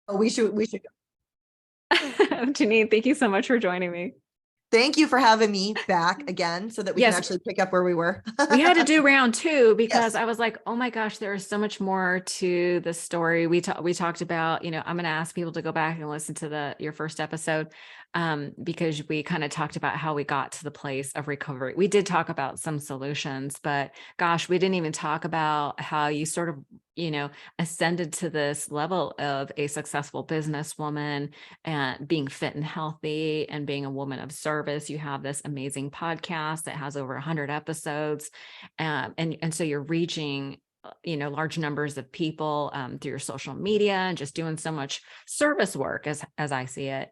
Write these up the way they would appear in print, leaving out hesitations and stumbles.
Oh, we should go. Jeannine, thank you so much for joining me. Thank you for having me back again so that we can actually pick up where we were. We had to do round two because Yes. I was like, oh my gosh, there is so much more to the story. We talked about, I'm going to ask people to go back and listen to your first episode, because we kind of talked about how we got to the place of recovery. We did talk about some solutions, but gosh, we didn't even talk about how you sort of, ascended to this level of a successful businesswoman and being fit and healthy and being a woman of service. You have this amazing podcast that has over 100 episodes. And so you're reaching, large numbers of people through your social media and just doing so much service work as I see it.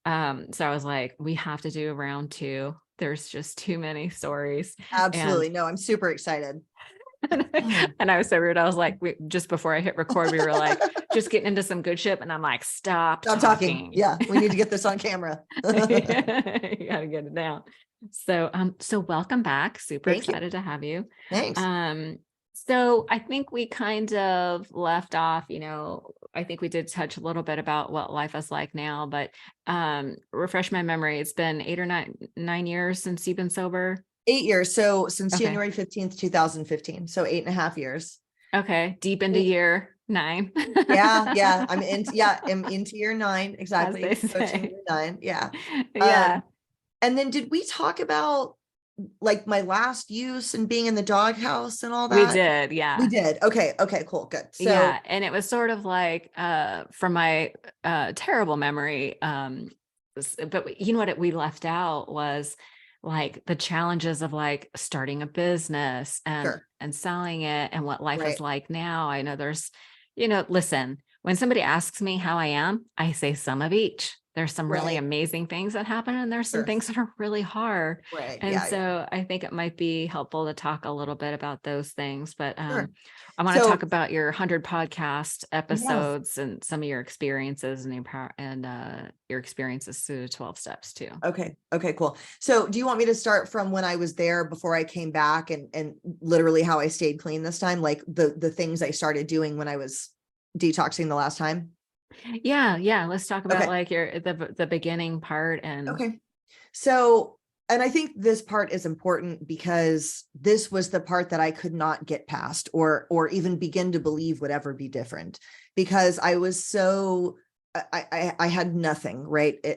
So I was like, we have to do round two. There's just too many stories. Absolutely. No, I'm super excited. And I was so weird. I was like, just before I hit record, we were like, just getting into some good shit. And I'm like, stop talking. Yeah. We need to get this on camera. You gotta get it down. So welcome back. Super excited to have you. Thanks. So I think we kind of left off, I think we did touch a little bit about what life is like now, but refresh my memory. It's been 8 or 9 years since you've been sober. 8 years. So since January 15th, 2015. So 8.5 years. Okay. Deep into year 9. Yeah. I'm into year 9. Exactly. Year 9. Yeah. Yeah. And then did we talk about like my last use and being in the doghouse and all that? We did. Yeah. We did. Okay. Cool. Good. So yeah. And it was sort of like, from my terrible memory. But you know what we left out was like the challenges of like starting a business and selling it and what life is like now. I know there's, listen, when somebody asks me how I am, I say some of each. There's some really amazing things that happen and there's some things that are really hard. So I think it might be helpful to talk a little bit about those things, but I want to talk about your 100 podcast episodes and some of your experiences and your experiences through the 12 steps too. Okay, cool. So do you want me to start from when I was there before I came back and literally how I stayed clean this time? Like the things I started doing when I was detoxing the last time? Yeah. Let's talk about like the beginning part and So, and I think this part is important because this was the part that I could not get past or even begin to believe would ever be different, because I was so I had nothing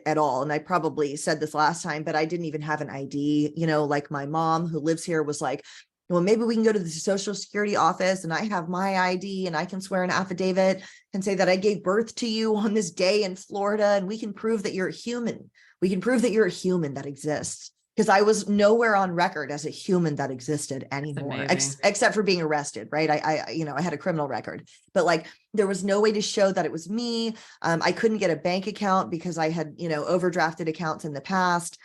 at all. And I probably said this last time, but I didn't even have an ID, like my mom who lives here was like, well, maybe we can go to the Social Security office and I have my ID and I can swear an affidavit and say that I gave birth to you on this day in Florida. And we can prove that you're a human. We can prove that you're a human that exists, because I was nowhere on record as a human that existed anymore, except for being arrested. Right. I had a criminal record, but like there was no way to show that it was me. I couldn't get a bank account because I had, overdrafted accounts in the past.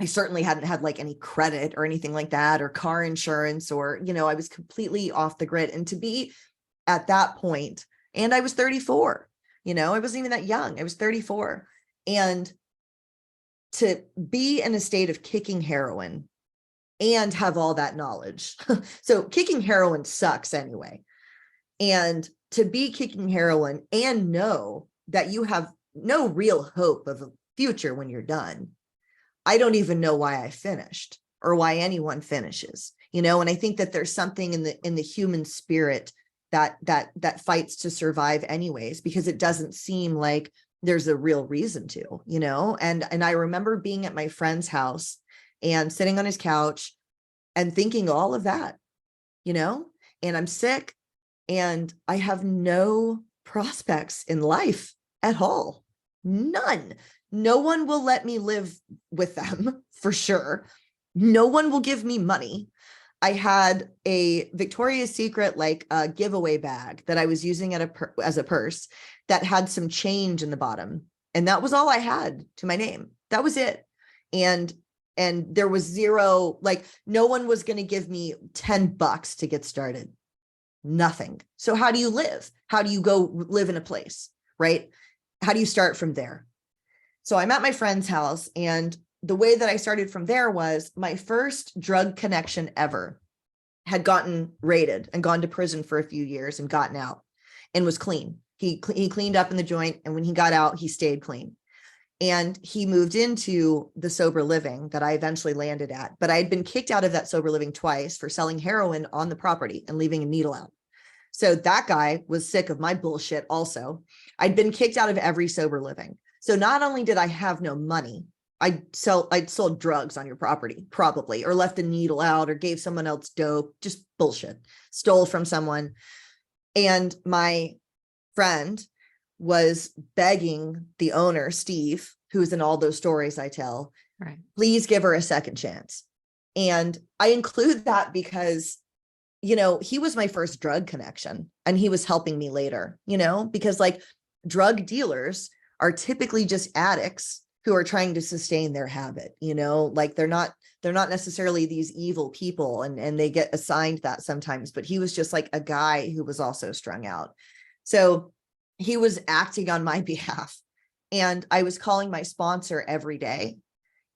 I certainly hadn't had like any credit or anything like that, or car insurance, or, I was completely off the grid. And to be at that point, and I was 34, I wasn't even that young. I was 34. And to be in a state of kicking heroin and have all that knowledge. So kicking heroin sucks anyway. And to be kicking heroin and know that you have no real hope of a future when you're done. I don't even know why I finished or why anyone finishes, and I think that there's something in the human spirit that fights to survive anyways, because it doesn't seem like there's a real reason to, and I remember being at my friend's house and sitting on his couch and thinking all of that, and I'm sick and I have no prospects in life at all. None. No one will let me live with them for sure. No one will give me money. I had a Victoria's Secret, like a giveaway bag that I was using as a purse that had some change in the bottom. And that was all I had to my name. That was it. And there was zero, like no one was going to give me $10 to get started. Nothing. So how do you live? How do you go live in a place, right? How do you start from there? So I'm at my friend's house, and the way that I started from there was my first drug connection ever had gotten raided and gone to prison for a few years and gotten out and was clean. He cleaned up in the joint, and when he got out, he stayed clean. And he moved into the sober living that I eventually landed at. But I had been kicked out of that sober living twice for selling heroin on the property and leaving a needle out. So that guy was sick of my bullshit also. I'd been kicked out of every sober living. So not only did I have no money, I'd sold drugs on your property, probably, or left a needle out or gave someone else dope, just bullshit, stole from someone. And my friend was begging the owner, Steve, who's in all those stories I tell, Right. please give her a second chance. And I include that because, you know, he was my first drug connection, and he was helping me later, you know, because like drug dealers are typically just addicts who are trying to sustain their habit, you know, like they're not necessarily these evil people, and they get assigned that sometimes, but he was just like a guy who was also strung out. So he was acting on my behalf, and I was calling my sponsor every day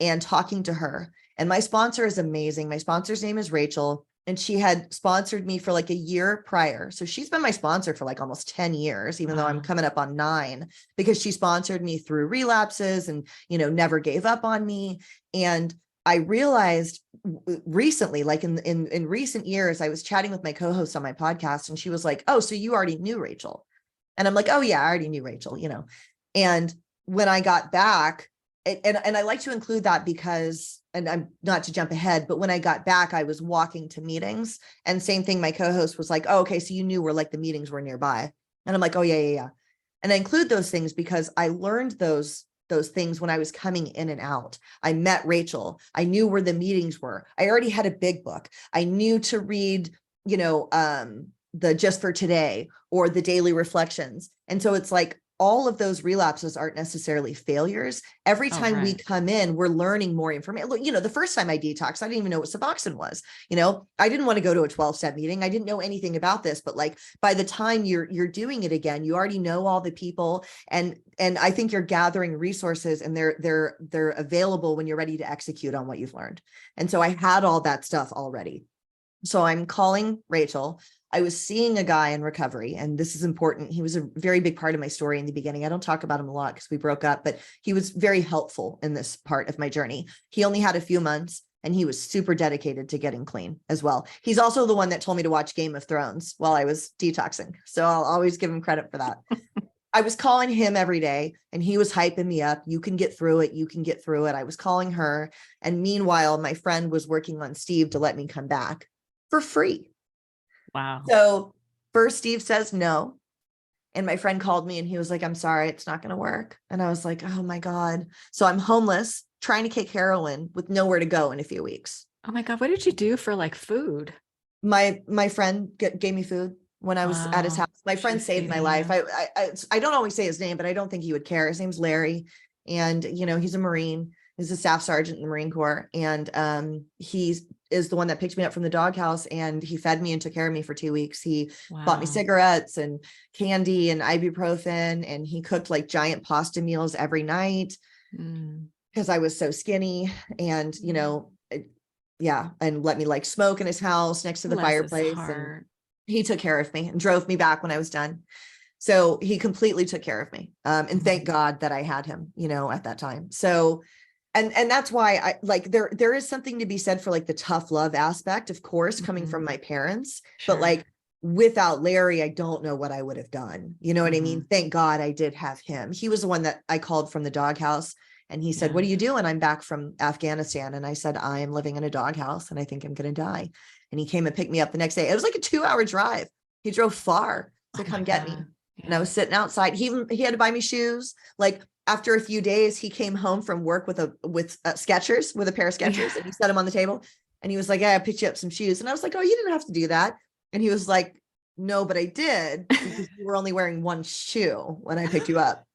and talking to her. And my sponsor is amazing. My sponsor's name is Rachel, and she had sponsored me for like a year prior. So she's been my sponsor for like almost 10 years, even though I'm coming up on 9, because she sponsored me through relapses and, you know, never gave up on me. And I realized recently, like in recent years, I was chatting with my co-host on my podcast, and she was like, oh, so you already knew Rachel. And I'm like, oh yeah, I already knew Rachel, you know. And when I got back, and I like to include that because, and I'm not to jump ahead, but when I got back, I was walking to meetings, and same thing, my co-host was like, oh, okay, so you knew where like the meetings were nearby. And I'm like, oh yeah. And I include those things because I learned those things when I was coming in and out. I met Rachel. I knew where the meetings were. I already had a big book. I knew to read, you know, the Just for Today or the Daily Reflections. And so it's like all of those relapses aren't necessarily failures. Every time we come in, we're learning more information. You know, the first time I detoxed, I didn't even know what Suboxone was. You know, I didn't want to go to a 12-step meeting. I didn't know anything about this, but like by the time you're doing it again, you already know all the people, and I think you're gathering resources, and they're available when you're ready to execute on what you've learned. And so I had all that stuff already. So I'm calling Rachel. I was seeing a guy in recovery, and this is important. He was a very big part of my story in the beginning. I don't talk about him a lot because we broke up, but he was very helpful in this part of my journey. He only had a few months, and he was super dedicated to getting clean as well. He's also the one that told me to watch Game of Thrones while I was detoxing. So I'll always give him credit for that. I was calling him every day, and he was hyping me up. You can get through it. You can get through it. I was calling her. And meanwhile, my friend was working on Steve to let me come back for free. Wow. So first Steve says no. And my friend called me, and he was like, I'm sorry, it's not going to work. And I was like, oh my God. So I'm homeless, trying to kick heroin with nowhere to go in a few weeks. Oh my God. What did you do for like food? My friend gave me food when I was at his house. My friend saved my life. I don't always say his name, but I don't think he would care. His name's Larry. And, you know, he's a Marine. He's a staff sergeant in the Marine Corps. And he is the one that picked me up from the doghouse, and he fed me and took care of me for 2 weeks. He bought me cigarettes and candy and ibuprofen, and he cooked like giant pasta meals every night because I was so skinny. And, you know, and let me like smoke in his house next to the fireplace. And he took care of me and drove me back when I was done. So he completely took care of me. And thank God that I had him, you know, at that time. So and that's why I like there is something to be said for like the tough love aspect, of course, coming from my parents, but like without Larry, I don't know what I would have done. You know what I mean? Thank God I did have him. He was the one that I called from the doghouse, and he said, what are you doing? I'm back from Afghanistan. And I said, I am living in a doghouse, and I think I'm going to die. And he came and picked me up the next day. It was like a 2-hour drive. He drove far to come get me. And I was sitting outside. He had to buy me shoes. Like after a few days, he came home from work with Skechers, with a pair of Skechers, and he set them on the table. And he was like, I picked you up some shoes. And I was like, oh, you didn't have to do that. And he was like, no, but I did, because you were only wearing one shoe when I picked you up.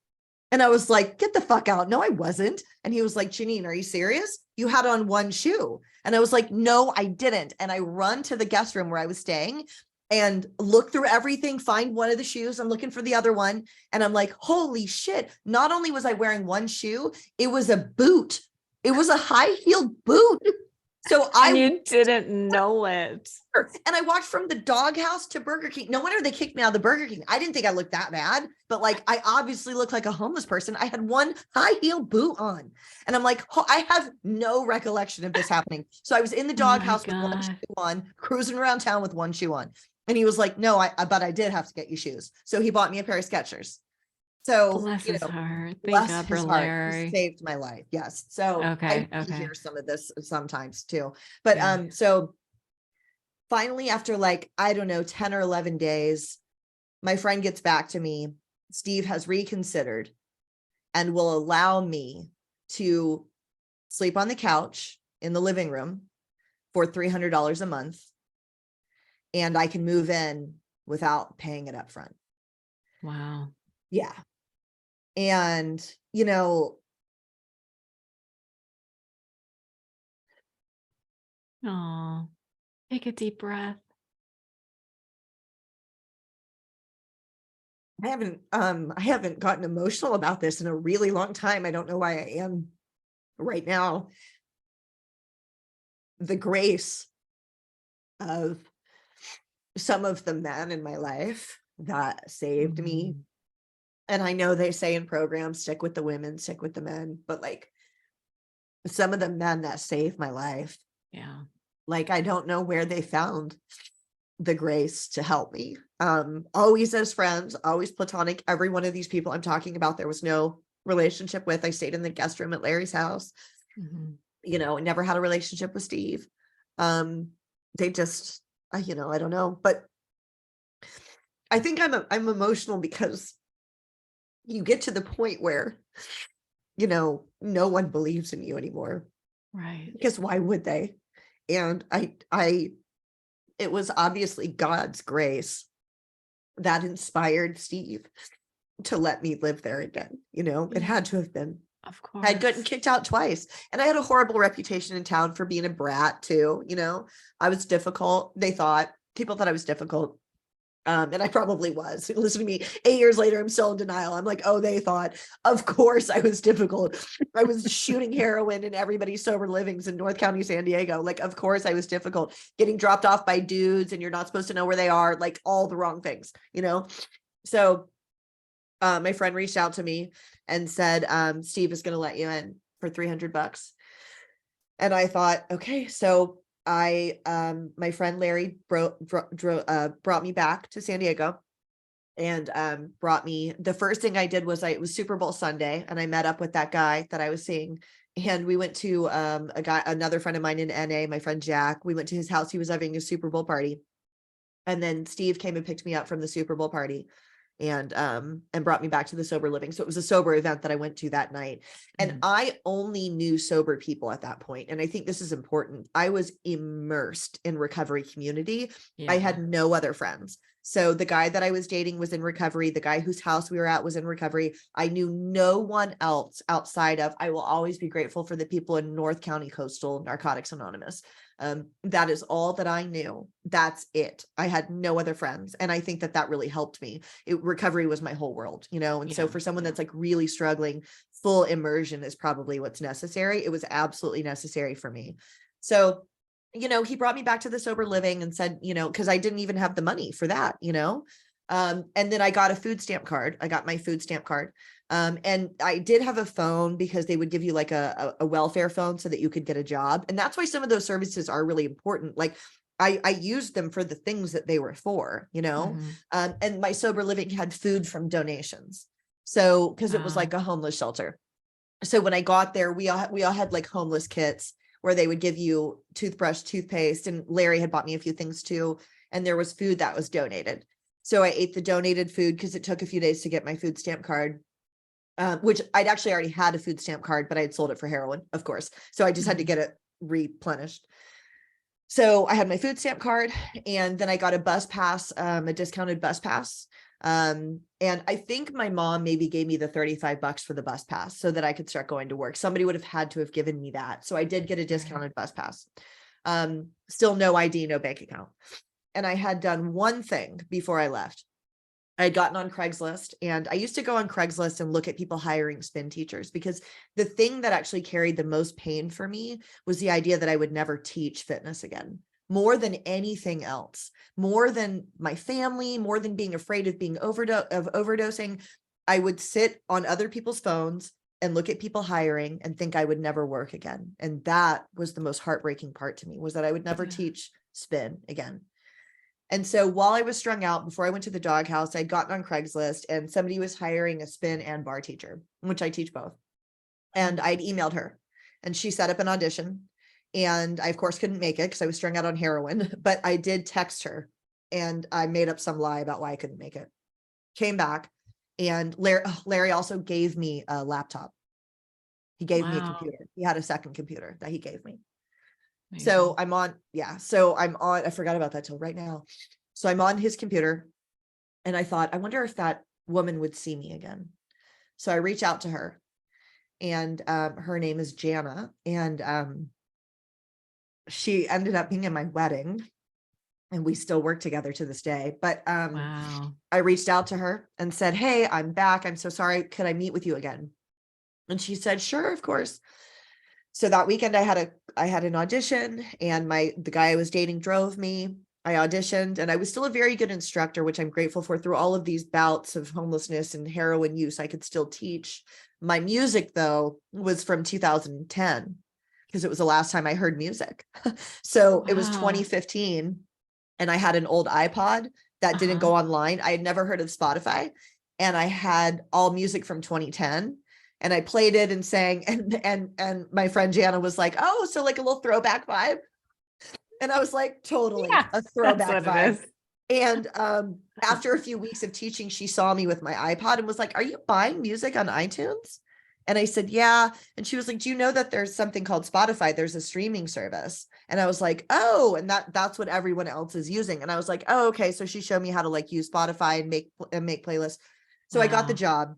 And I was like, get the fuck out. No, I wasn't. And he was like, Jeannine, are you serious? You had on one shoe. And I was like, no, I didn't. And I run to the guest room where I was staying and look through everything, find one of the shoes. I'm looking for the other one. And I'm like, holy shit. Not only was I wearing one shoe, it was a boot. It was a high-heeled boot. So And you didn't know it. and I walked from the doghouse to Burger King. No wonder they kicked me out of the Burger King. I didn't think I looked that bad, but like I obviously looked like a homeless person. I had one high heel boot on, and I'm like, oh, I have no recollection of this happening. So I was in the Oh my doghouse with one God. shoe on, cruising around town with one shoe on, and he was like, "No, but I did have to get you shoes." So he bought me a pair of Skechers. So, Bless his heart. Thank bless God for his heart, he Larry. saved my life. Yes. So I Okay. need to Okay. hear some of this sometimes too. But Yeah. so finally, after like, I don't know, 10 or 11 days, my friend gets back to me. Steve has reconsidered and will allow me to sleep on the couch in the living room for $300 a month. And I can move in without paying it up front. Wow. Yeah. And, you know, Oh, take a deep breath. I haven't gotten emotional about this in a really long time. I don't know why I am right now. The grace of some of the men in my life that saved me. Mhm. And I know they say in programs, stick with the women, stick with the men, but like some of the men that saved my life, Yeah. like I don't know where they found the grace to help me. Always as friends, always platonic. Every one of these people I'm talking about, there was no relationship with. I stayed in the guest room at Larry's house. Mhm. You know, never had a relationship with Steve. They just, I don't know, but I think I'm emotional because you get to the point where, no one believes in you anymore, Right. because why would they? And it was obviously God's grace that inspired Steve to let me live there again. It Yeah. had to have been. Of I'd gotten course. kicked out twice, and I had a horrible reputation in town for being a brat too. I was difficult. People thought I was difficult. And I probably was. Listen to me, 8 years later, I'm still in denial. I'm like, oh, they thought, of course I was difficult. I was shooting heroin in everybody's sober livings in North County, San Diego. Like, of course I was difficult, getting dropped off by dudes and you're not supposed to know where they are, like all the wrong things. So my friend reached out to me and said, Steve is going to let you in for $300. And I thought, okay, so my friend Larry brought me back to San Diego and brought me. The first thing I did was it was Super Bowl Sunday, and I met up with that guy that I was seeing, and we went to another friend of mine in NA, my friend Jack. We went to his house. He was having a Super Bowl party, and then Steve came and picked me up from the Super Bowl party and brought me back to the sober living. So it was a sober event that I went to that night. And Mhm. I only knew sober people at that point. And I think this is important. I was immersed in recovery community. I Yeah. had no other friends. So the guy that I was dating was in recovery. The guy whose house we were at was in recovery. I knew no one else outside of, I will always be grateful for the people in North County Coastal Narcotics Anonymous. That is all that I knew. That's it. I had no other friends. And I think that really helped me. Recovery was my whole world, and so Yeah. for someone Yeah. that's like really struggling, full immersion is probably what's necessary. It was absolutely necessary for me. So, he brought me back to the sober living and said, because I didn't even have the money for that. And then I got a food stamp card. I got my food stamp card. And I did have a phone because they would give you like a welfare phone so that you could get a job. And that's why some of those services are really important. Like I used them for the things that they were for. Mhm. And my sober living had food from donations. So, because it was Wow. like a homeless shelter. So when I got there, we all had like homeless kits where they would give you toothbrush, toothpaste, and Larry had bought me a few things too. And there was food that was donated. So I ate the donated food because it took a few days to get my food stamp card. Which I'd actually already had a food stamp card, but I had sold it for heroin, of course. So I just had to Mhm. get it replenished. So I had my food stamp card, and then I got a bus pass, a discounted bus pass. And I think my mom maybe gave me the $35 for the bus pass so that I could start going to work. Somebody would have had to have given me that. So I did get a Right. discounted bus pass. Still no ID, no bank account. And I had done one thing before I left. I had gotten on Craigslist, and I used to go on Craigslist and look at people hiring spin teachers, because the thing that actually carried the most pain for me was the idea that I would never teach fitness again, more than anything else, more than my family, more than being afraid of being overdosing. I would sit on other people's phones and look at people hiring and think I would never work again. And that was the most heartbreaking part to me, was that I would never teach spin again. And so while I was strung out, before I went to the doghouse, I'd gotten on Craigslist, and somebody was hiring a spin and bar teacher, which I teach both. And I'd emailed her, and she set up an audition. And I, of course, couldn't make it because I was strung out on heroin, but I did text her, and I made up some lie about why I couldn't make it. Came back, and Larry also gave me a laptop. He gave me a computer. He had a second computer that he gave me. So I'm on, I forgot about that till right now. So I'm on his computer, and I thought, I wonder if that woman would see me again. So I reach out to her, and her name is Jana, and she ended up being in my wedding, and we still work together to this day. But I reached out to her and said, hey, I'm back. I'm so sorry. Could I meet with you again? And she said, sure, of course. So that weekend I had an audition, and the guy I was dating drove me. I auditioned, and I was still a very good instructor, which I'm grateful for. Through all of these bouts of homelessness and heroin use, I could still teach. My music, though, was from 2010, because it was the last time I heard music. So it was 2015, and I had an old iPod that didn't go online. I had never heard of Spotify, and I had all music from 2010. And I played it and sang, and my friend Jana was like, oh, so like a little throwback vibe. And I was like, totally a throwback vibe. And after a few weeks of teaching, she saw me with my iPod and was like, are you buying music on iTunes? And I said, yeah. And she was like, do you know that there's something called Spotify? There's a streaming service. And I was like, oh, and that's what everyone else is using. And I was like, oh, okay. So she showed me how to like use Spotify and make playlists. So I got the job.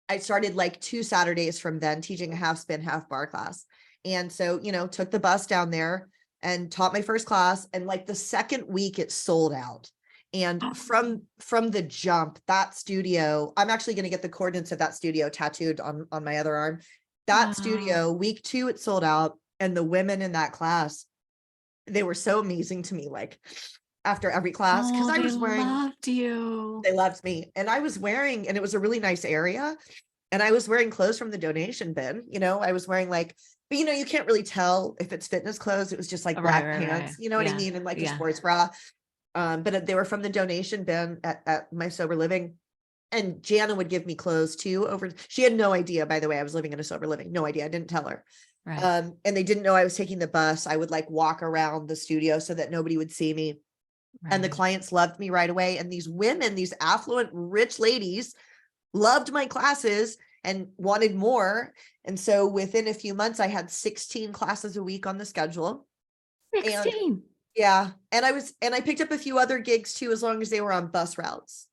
I started like 2 Saturdays from then teaching a half spin, half bar class. And so, took the bus down there and taught my first class. And like the second week it sold out. And from the jump, that studio, I'm actually going to get the coordinates of that studio tattooed on my other arm. That studio, week 2, it sold out. And the women in that class, they were so amazing to me. Like after every class, because I was wearing, they loved me, and I was wearing, and it was a really nice area, and I was wearing clothes from the donation bin. I was wearing like, but you can't really tell if it's fitness clothes. It was just like black pants, you know what I mean, and like a sports bra. But they were from the donation bin at my sober living. And Jana would give me clothes too. She had no idea, by the way, I was living in a sober living. No idea. I didn't tell her. Right. And they didn't know I was taking the bus. I would like walk around the studio so that nobody would see me. Right. And the clients loved me right away. And these women, these affluent, rich ladies, loved my classes and wanted more. And so within a few months, I had 16 classes a week on the schedule. 16. And yeah. And I picked up a few other gigs too, as long as they were on bus routes.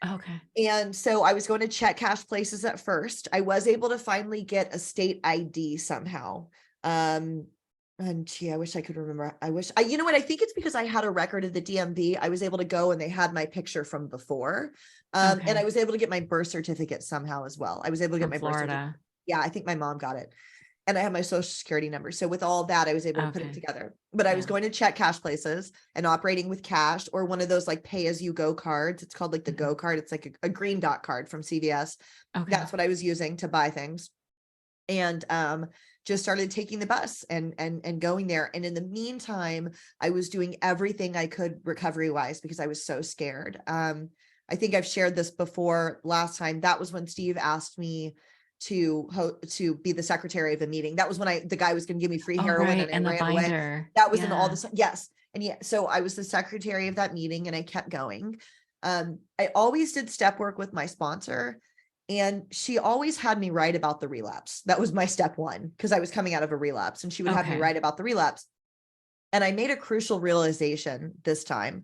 Okay. And so I was going to check cash places at first. I was able to finally get a state ID somehow. And gee, I wish I could remember. You know what? I think it's because I had a record of the DMV. I was able to go, and they had my picture from before. And I was able to get my birth certificate somehow as well. I was able to get my birth certificate. Yeah, I think my mom got it. And I have my social security number. So with all that, I was able to put it together. But I was going to check cash places and operating with cash, or one of those like pay as you go cards. It's called like the Go card. It's like a green dot card from CVS. That's what I was using to buy things. And just started taking the bus and going there. And in the meantime, I was doing everything I could recovery wise, because I was so scared. I think I've shared this before. Last time, that was when Steve asked me to be the secretary of a meeting. That was when the guy was going to give me free heroin, and I ran away. That was in all this. Yes. And yeah, so I was the secretary of that meeting, and I kept going. I always did step work with my sponsor, and she always had me write about the relapse. That was my step 1, because I was coming out of a relapse, and she would have me write about the relapse. And I made a crucial realization this time.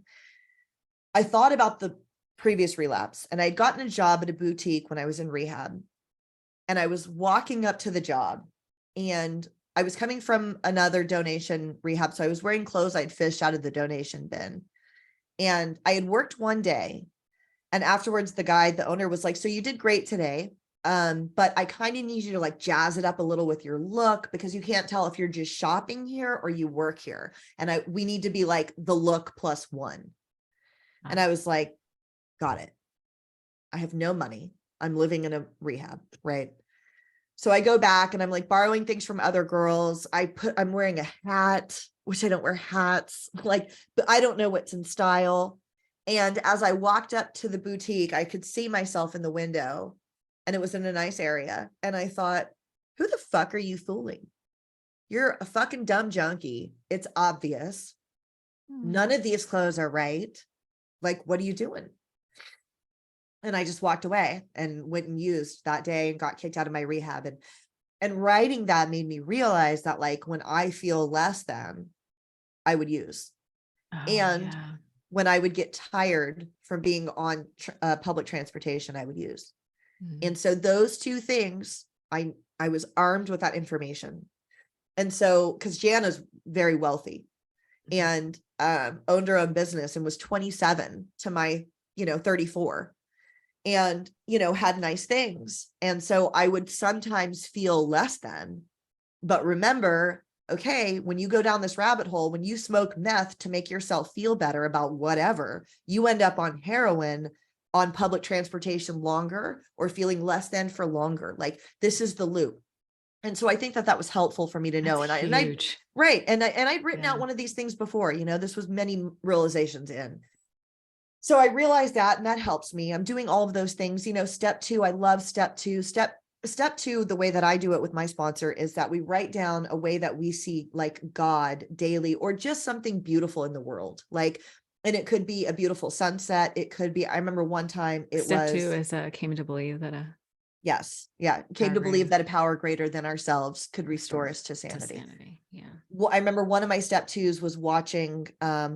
I thought about the previous relapse, and I'd gotten a job at a boutique when I was in rehab. And I was walking up to the job, and I was coming from another donation rehab. So I was wearing clothes I'd fished out of the donation bin. And I had worked one day, And afterwards, the owner was like, so you did great today. But I kind of need you to like jazz it up a little with your look, because you can't tell if you're just shopping here or you work here. And we need to be like the look plus one. And I was like, got it. I have no money. I'm living in a rehab, right? So I go back and I'm like borrowing things from other girls. I'm wearing a hat, which I don't wear hats, like, but I don't know what's in style. And as I walked up to the boutique, I could see myself in the window, and it was in a nice area. And I thought, who the fuck are you fooling? You're a fucking dumb junkie. It's obvious. None of these clothes are right. Like, what are you doing? And I just walked away and went and used that day and got kicked out of my rehab. And writing that made me realize that like when I feel less than, I would use. And when I would get tired from being on public transportation, I would use. And so those two things, I was armed with that information. And so, because Jana's very wealthy and owned her own business and was 27 to my, 34. And, had nice things. And so I would sometimes feel less than, but remember, okay, when you go down this rabbit hole, when you smoke meth to make yourself feel better about whatever, you end up on heroin, on public transportation longer, or feeling less than for longer. Like, this is the loop. And so I think that was helpful for me to know. That's And I, huge. right. And I'd written out one of these things before, this was many realizations in. So I realized that, and that helps me. I'm doing all of those things. Step two, I love step two. Step two, the way that I do it with my sponsor is that we write down a way that we see like God daily, or just something beautiful in the world. Like, and it could be a beautiful sunset. It could be, I remember one time Step two is came to believe that yes. Yeah. Came to believe that a power greater than ourselves could restore us to sanity. Yeah. Well, I remember one of my step twos was watching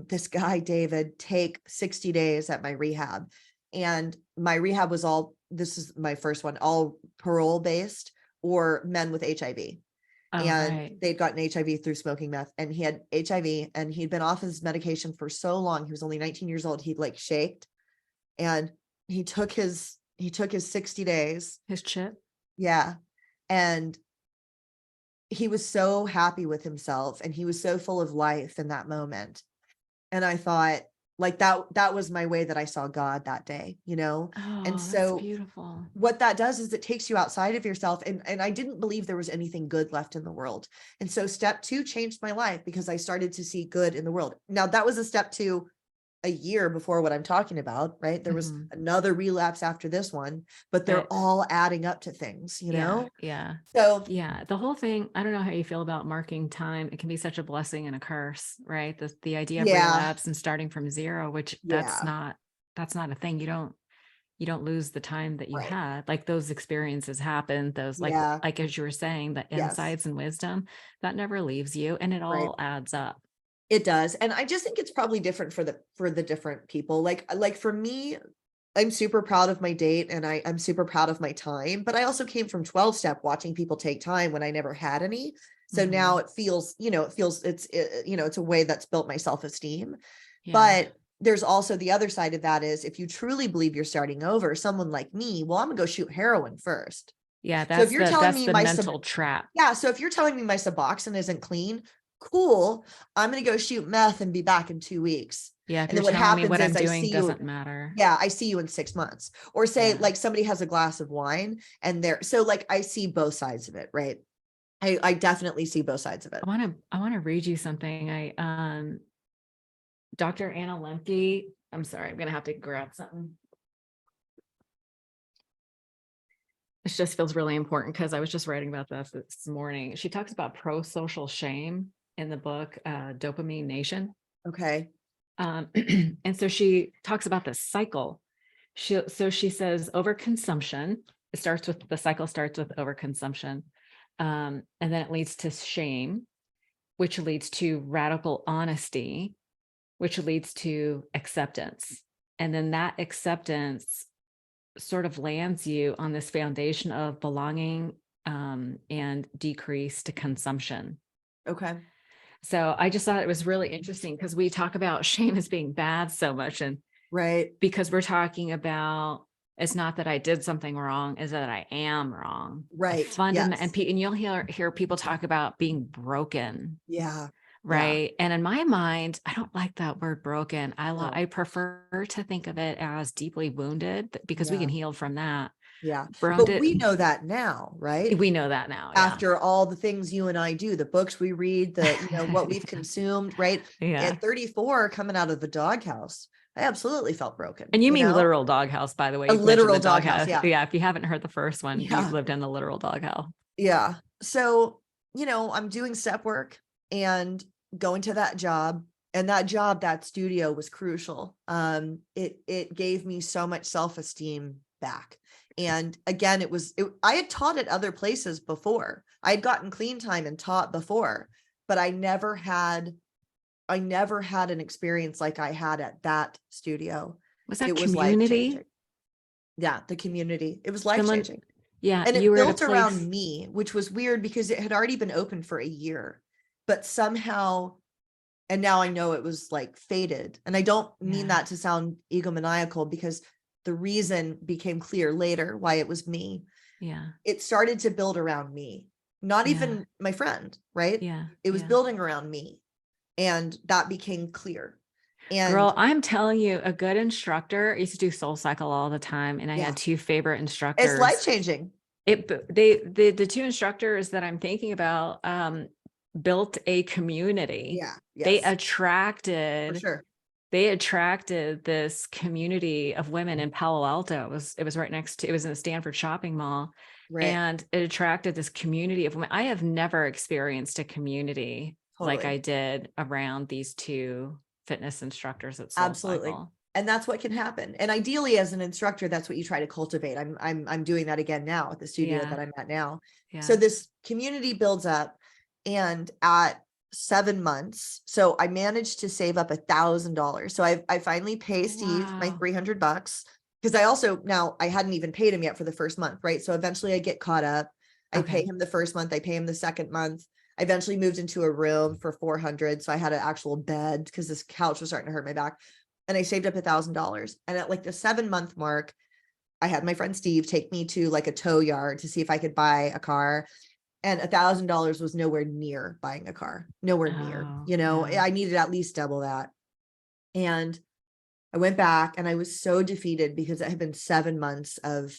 this guy, David, take 60 days at my rehab. And my rehab was this is my first one, all parole based or men with HIV. And they'd gotten HIV through smoking meth, and he had HIV and he'd been off his medication for so long. He was only 19 years old. He'd like shaked, and he took his 60 days, his chip. Yeah. And he was so happy with himself, and he was so full of life in that moment. And I thought like that was my way that I saw God that day, and so that's beautiful. What that does is it takes you outside of yourself. And I didn't believe there was anything good left in the world. And so step two changed my life, because I started to see good in the world. Now that was a step two a year before what I'm talking about, right? There was another relapse after this one, but they're all adding up to things, Yeah. So yeah, the whole thing, I don't know how you feel about marking time. It can be such a blessing and a curse, right? The idea of relapse and starting from zero, which that's not a thing. You don't lose the time that you had. Like, those experiences happen, those like as you were saying, the insights and wisdom that never leaves you, and it all adds up. It does. And I just think it's probably different for the different people. Like for me, I'm super proud of my date, and I'm super proud of my time, but I also came from 12-step watching people take time when I never had any. So now it feels, it's a way that's built my self-esteem. But there's also the other side of that is, if you truly believe you're starting over, someone like me, well, I'm gonna go shoot heroin first. Yeah. That's, so if you're telling me the mental trap. Yeah. So if you're telling me my Suboxone isn't clean, cool, I'm going to go shoot meth and be back in 2 weeks. Yeah. If and then what happens what is I'm doing doesn't matter. Yeah. I see you in 6 months, or say like somebody has a glass of wine and so like, I see both sides of it. Right. I definitely see both sides of it. I want to read you something. Dr. Anna Lemke, I'm sorry, I'm going to have to grab something. It just feels really important, because I was just writing about this morning. She talks about pro-social shame in the book, Dopamine Nation. Okay. And so she talks about this cycle. So she says overconsumption, the cycle starts with overconsumption. And then it leads to shame, which leads to radical honesty, which leads to acceptance. And then that acceptance sort of lands you on this foundation of belonging and decreased consumption. Okay. So I just thought it was really interesting, because we talk about shame as being bad so much. And Right. because we're talking about, it's not that I did something wrong, is that I am wrong. Right. Yes. And you'll hear people talk about being broken. Yeah. Yeah. Right. And in my mind, I don't like that word broken. No. I prefer to think of it as deeply wounded, because we Yeah. can heal from that. Yeah. But Wounded. we know that now, right? We know that now. Yeah. After all the things you and I do, the books we read, what we've consumed, right? Yeah. At 34, coming out of the doghouse, I absolutely felt broken. And you mean literal doghouse, by the way. A You've mentioned literal the doghouse. Yeah. Yeah. If you haven't heard the first one, you Yeah. lived in a literal doghouse. Yeah. So, I'm doing step work and going to that job. And that studio was crucial. It gave me so much self-esteem back. And again, I had taught at other places before. I had gotten clean time and taught before, but I never had an experience like I had at that studio. Was that It was life community? changing. Yeah, the community. It was life changing. Yeah. And You it were at a built place around me, which was weird because it had already been open for a year, but somehow, and now I know it was like fated. And I don't mean that to sound egomaniacal, because the reason became clear later why it was me. Yeah. It started to build around me, not even my friend, right? Yeah. It was building around me, and that became clear. And girl, I'm telling you, a good instructor, I used to do Soul Cycle all the time, and I had two favorite instructors. It's life changing. The two instructors that I'm thinking about built a community. Yeah. Yes. They attracted, for sure. They attracted this community of women in Palo Alto. It was right next to, it was in the Stanford shopping mall. Right. And it attracted this community of women. I have never experienced a community like I did around these two fitness instructors at Soul Absolutely. Cycle. And that's what can happen. And ideally, as an instructor, that's what you try to cultivate. I'm doing that again now at the studio that I'm at now. Yeah. So this community builds up, and at 7 months, so I managed to save up $1,000. So I finally pay Steve my $300, because I hadn't even paid him yet for the first month, right? So eventually I get caught up. I pay him the first month. I pay him the second month. I eventually moved into a room for $400. So I had an actual bed because this couch was starting to hurt my back. And I saved up $1,000. And at like the 7-month mark, I had my friend Steve take me to like a tow yard to see if I could buy a car. And $1,000 was nowhere near buying a car. Nowhere near, I needed at least double that. And I went back, and I was so defeated because it had been 7 months of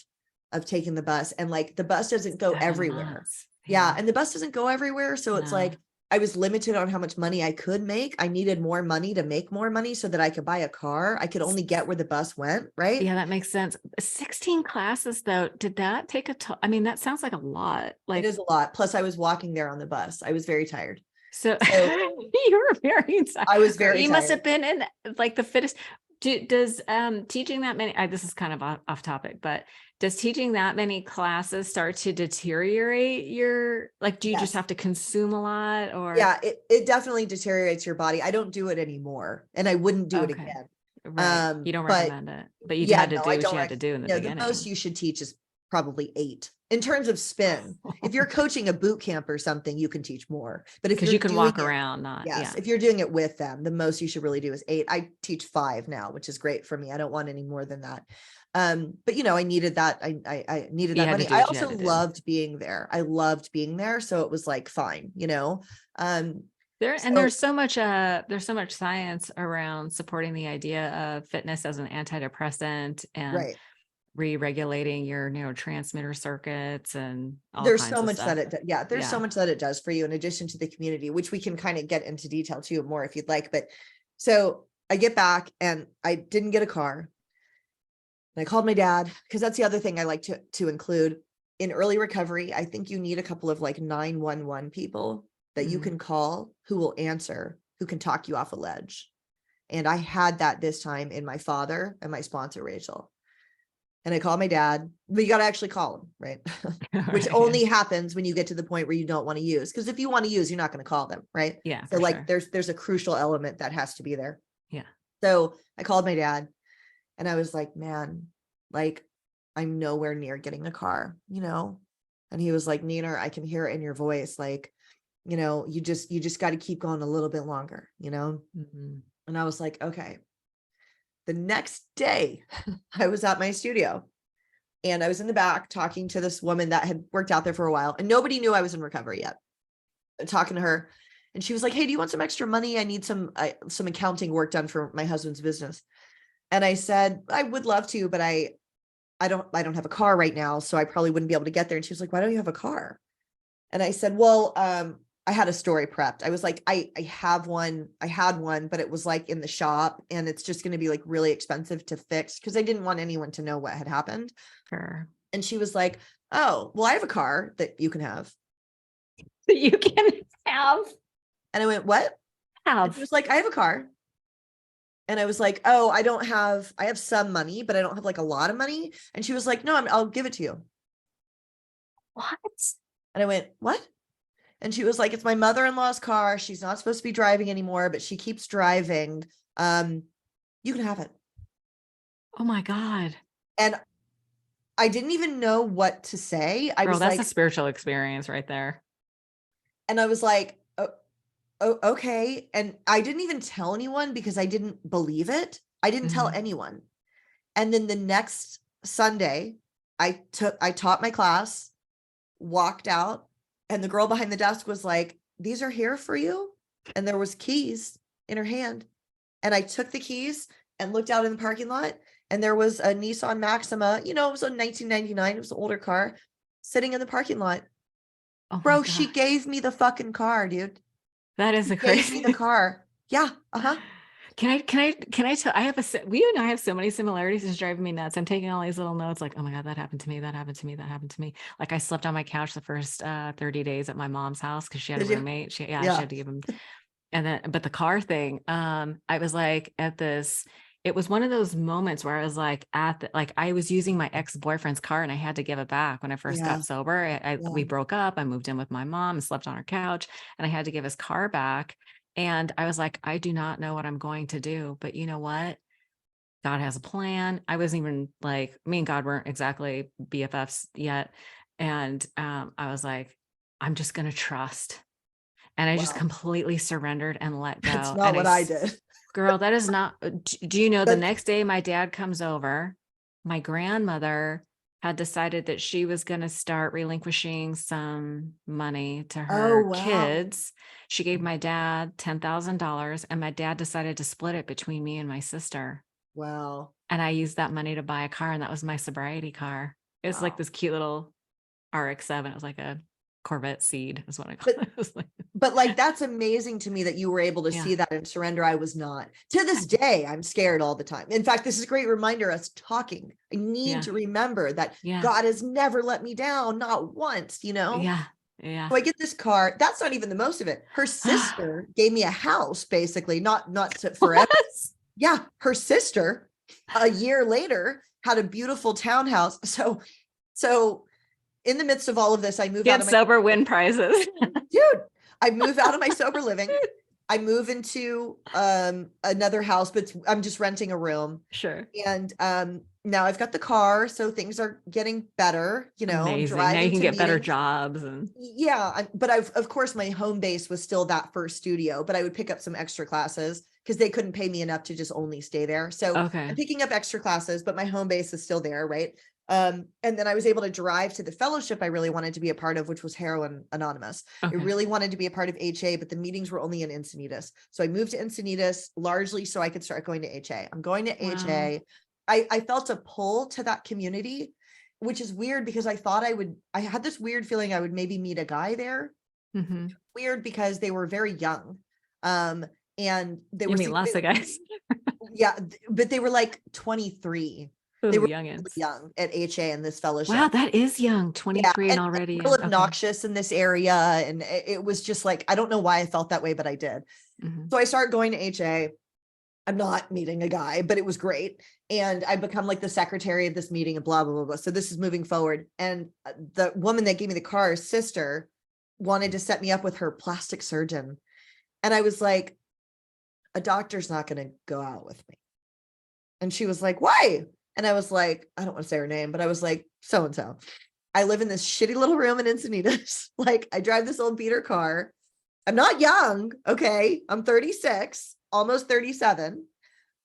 taking the bus, and like the bus doesn't go everywhere. Yeah. And the bus doesn't go everywhere. So it's like, I was limited on how much money I could make. I needed more money to make more money so that I could buy a car. I could only get where the bus went. Right. Yeah, that makes sense. 16 classes though. Did that take a toll? I mean, that sounds like a lot. Like, it is a lot. Plus I was walking there on the bus. I was very tired. So you were very tired. I was very tired. You must have been in like the fittest. Does teaching that many, this is kind of off topic, but does teaching that many classes start to deteriorate your, like, do you just have to consume a lot, or? Yeah, it definitely deteriorates your body. I don't do it anymore, and I wouldn't do it again. Right. You don't recommend it, but you had to do what you had to do in the beginning. The most you should teach is probably 8 in terms of spin. If you're coaching a boot camp or something, you can teach more, but if you can walk around, if you're doing it with them, the most you should really do is 8. I teach 5 now, which is great for me. I don't want any more than that. But I needed that. I needed that money. I also loved being there. I loved being there. So it was like, fine, there's so much science around supporting the idea of fitness as an antidepressant and re-regulating your neurotransmitter circuits, and there's so much so much that it does for you, in addition to the community, which we can kind of get into detail too more if you'd like. But so I get back, and I didn't get a car. And I called my dad, because that's the other thing I like to include in early recovery. I think you need a couple of like 911 people that you can call, who will answer, who can talk you off a ledge. And I had that this time in my father and my sponsor, Rachel. And I called my dad, but you got to actually call him, right? Which only happens when you get to the point where you don't want to use. Because if you want to use, you're not going to call them, right? Yeah. So like there's a crucial element that has to be there. Yeah. So I called my dad, and I was like, man, like, I'm nowhere near getting a car, And he was like, Nina, I can hear it in your voice. Like, you just got to keep going a little bit longer, And I was like, okay. The next day, I was at my studio and I was in the back talking to this woman that had worked out there for a while, and nobody knew I was in recovery yet. Talking to her, and she was like, "Hey, do you want some extra money? I need some accounting work done for my husband's business." And I said, "I would love to, but I don't have a car right now, so I probably wouldn't be able to get there." And she was like, "Why don't you have a car?" And I said, "Well, I had a story prepped." I was like, I have one. I had one, but it was like in the shop, and it's just going to be like really expensive to fix because I didn't want anyone to know what had happened. Sure. And she was like, "Oh, well, I have a car that you can have." That you can have. And I went, "What?" And she was like, "I have a car." And I was like, "Oh, I have some money, but I don't have like a lot of money." And she was like, "No, I'll give it to you." What? And I went, "What?" And she was like, "It's my mother-in-law's car. She's not supposed to be driving anymore, but she keeps driving. You can have it." Oh my God. And I didn't even know what to say. I Girl, was that's a like, spiritual experience right there. and I was like, "Oh, okay." And I didn't even tell anyone because I didn't believe it. I didn't tell Mhm. anyone. And then the next Sunday, I taught my class, walked out, and the girl behind the desk was like, "These are here for you." And there was keys in her hand. And I took the keys and looked out in the parking lot, and there was a Nissan Maxima, it was a 1999, it was an older car, sitting in the parking lot. Oh my Bro, she God. gave me the fucking car, dude. That is She a gave me the crazy. car. Yeah, uh-huh. Can I tell, we and I have so many similarities. It's driving me nuts. I'm taking all these little notes like, oh my God, that happened to me. That happened to me. That happened to me. Like I slept on my couch the first 30 days at my mom's house because she had a Did you? roommate. She Yeah. had to give him. And then, but the car thing, I was like it was one of those moments where I was like like I was using my ex-boyfriend's car and I had to give it back when I first Yeah. got sober. Yeah. We broke up. I moved in with my mom and slept on her couch and I had to give his car back. And I was like, I do not know what I'm going to do, but you know what? God has a plan. I wasn't even like, me and God weren't exactly BFFs yet. And I was like, I'm just going to trust. And I just Wow. completely surrendered and let That's go. not And what I did. girl, that is not, do you know the But next day my dad comes over, my grandmother had decided that she was going to start relinquishing some money to oh, her wow. kids. She gave my dad $10,000 and my dad decided to split it between me and my sister. Wow. And I used that money to buy a car and that was my sobriety car. It was like Wow. this cute little RX-7. It was like a Corvette Seed is what I call But it. It was like, but that's amazing to me that you were able to yeah, see that and surrender. I was not. To this day, I'm scared all the time. In fact, this is a great reminder, us talking. I need yeah, to remember that yeah, God has never let me down, not once. yeah, yeah. So I get this car. That's not even the most of it. Her sister gave me a house, basically, not forever. What? Yeah, her sister, a year later, had a beautiful townhouse. So in the midst of all of this, I move out Get of my sober, win prizes. dude. I move out of my sober living. I move into another house, but I'm just renting a room. Sure. And now I've got the car, so things are getting better. I'm Amazing. Now you driving can to get better meetings. jobs and Yeah, but of course my home base was still that first studio, but I would pick up some extra classes because they couldn't pay me enough to just only stay there. So I'm okay. picking up extra classes, but my home base is still there, right? And then I was able to drive to the fellowship I really wanted to be a part of, which was Heroin Anonymous. I Okay. really wanted to be a part of HA, but the meetings were only in Encinitas. So I moved to Encinitas largely so I could start going to HA. I'm going to Wow. HA. I felt a pull to that community, which is weird because I had this weird feeling I would maybe meet a guy there. Mm-hmm. Weird because they were very young. And they You were meet lots of guys. yeah, but they were like 23. They Oh, were really youngins. young at HA in this Wow, fellowship. that is young. Yeah, 23 and and already real in. Okay. obnoxious in this area. And it was just like, I don't know why I felt that way, but I did. Mm-hmm. So I started going to HA. I'm not meeting a guy, but it was great. And I become like the secretary of this meeting and blah, blah, blah, blah. So this is moving forward. And the woman that gave me the car, sister, wanted to set me up with her plastic surgeon. And I was like, a doctor's not going to go out with me. And she was like, why? And I was like, I don't want to say her name, but I was like, so-and-so. I live in this shitty little room in Encinitas. Like I drive this old beater car. I'm not young. Okay. I'm 36, almost 37.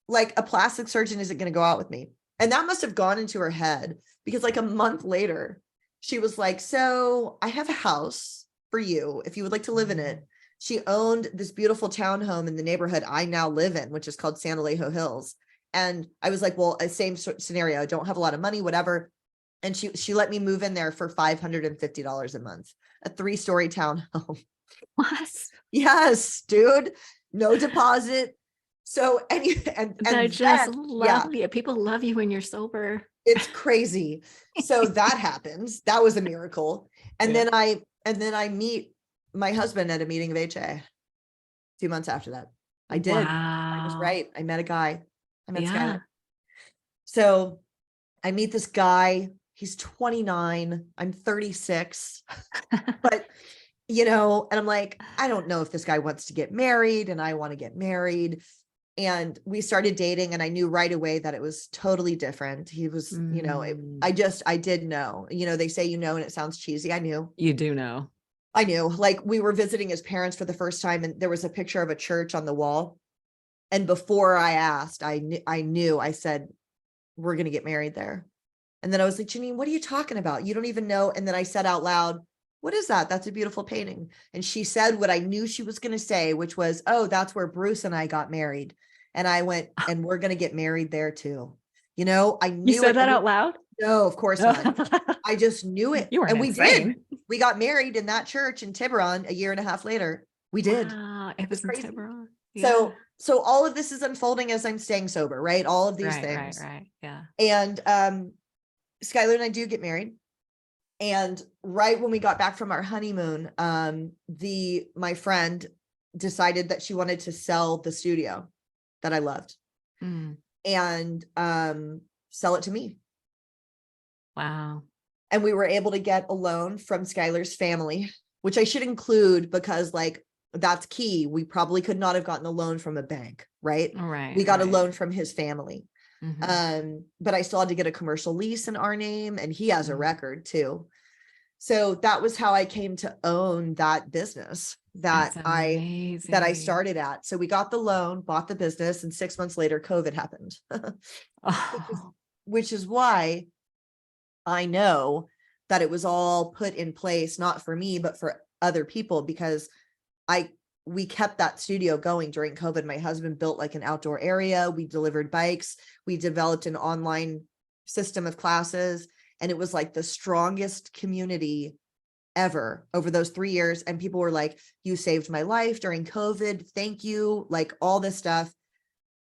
like a plastic surgeon isn't going to go out with me. And that must have gone into her head because like a month later, she was like, so I have a house for you if you would like to live in it. She owned this beautiful townhome in the neighborhood I now live in, which is called San Alejo Hills. And I was like, well, same scenario. I don't have a lot of money, whatever. And she let me move in there for $550 a month, a 3-story townhome. What? Yes, dude. No deposit. So and I just then, love you. People love you when you're sober. it's crazy. So that happens. That was a miracle. And Yeah. then I meet my husband at a meeting of HA. 2 months after that. I did. I was Wow. right. I met a guy. I met Yeah. Skylar. So I meet this guy. He's 29. I'm 36. But and I'm like, I don't know if this guy wants to get married and I want to get married. And we started dating and I knew right away that it was totally different. He was, I did know, they say, and it sounds cheesy. I knew. You do know. I knew. Like we were visiting his parents for the first time and there was a picture of a church on the wall. And before I asked, I knew, I said, we're going to get married there. And then I was like, Jeannine, what are you talking about? You don't even know. And then I said out loud, what is that? That's a beautiful painting. And she said what I knew she was going to say, which was, oh, that's where Bruce and I got married. And I went, and we're going to get married there too. I knew You said it. that out loud? No, of course not. I just knew it. You weren't And we insane. did. We got married in that church in Tiburon a year and a half later. We did. Wow, it was in crazy. Tiburon. Yeah. So all of this is unfolding as I'm staying sober, right? All of these things. Right. Yeah. And Skylar and I do get married. And right when we got back from our honeymoon, my friend decided that she wanted to sell the studio that I loved and sell it to me. Wow. And we were able to get a loan from Skylar's family, which I should include because like that's key. We probably could not have gotten a loan from a bank, right? Right. We got a loan from his family. Mm-hmm. But I still had to get a commercial lease in our name and he has a record too. So that was how I came to own that business that I started at. So we got the loan, bought the business, and 6 months later, COVID happened, which is why I know that it was all put in place, not for me, but for other people, because we kept that studio going during COVID. My husband built like an outdoor area. We delivered bikes. We developed an online system of classes. And it was like the strongest community ever over those 3 years. And people were like, you saved my life during COVID. Thank you. Like all this stuff.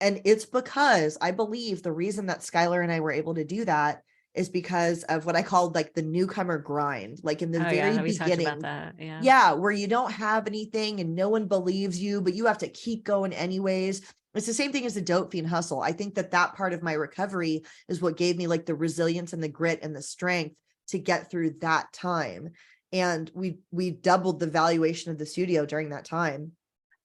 And it's because I believe the reason that Skylar and I were able to do that is because of what I called like the newcomer grind, like in the very beginning. Yeah, where you don't have anything and no one believes you, but you have to keep going anyways. It's the same thing as the dope fiend hustle. I think that part of my recovery is what gave me like the resilience and the grit and the strength to get through that time. And we doubled the valuation of the studio during that time.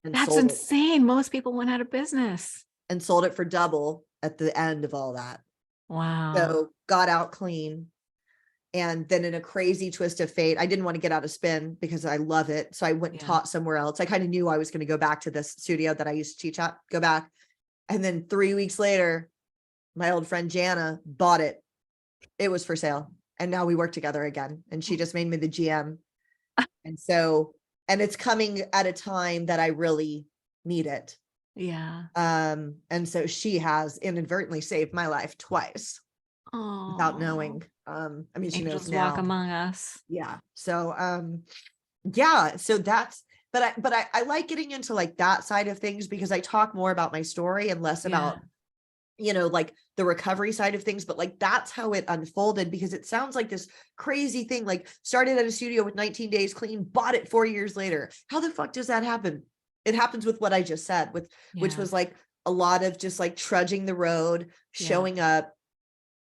And that's insane. Most people went out of business. And sold it for double at the end of all that. Wow. So got out clean. And then in a crazy twist of fate, I didn't want to get out of spin because I love it. So I went and taught somewhere else. I kind of knew I was going to go back to this studio that I used to teach at, go back. And then 3 weeks later, my old friend Jana bought it. It was for sale. And now we work together again. And she just made me the GM. And it's coming at a time that I really need it. Yeah. And so she has inadvertently saved my life twice. Aww. Without knowing. I mean, she knows now. Walk among us. Yeah. So, so that's, but I like getting into like that side of things because I talk more about my story and less about, like the recovery side of things, but like, that's how it unfolded because it sounds like this crazy thing, like started at a studio with 19 days clean, bought it 4 years later. How the fuck does that happen? It happens with what I just said which was like a lot of just like trudging the road, showing up,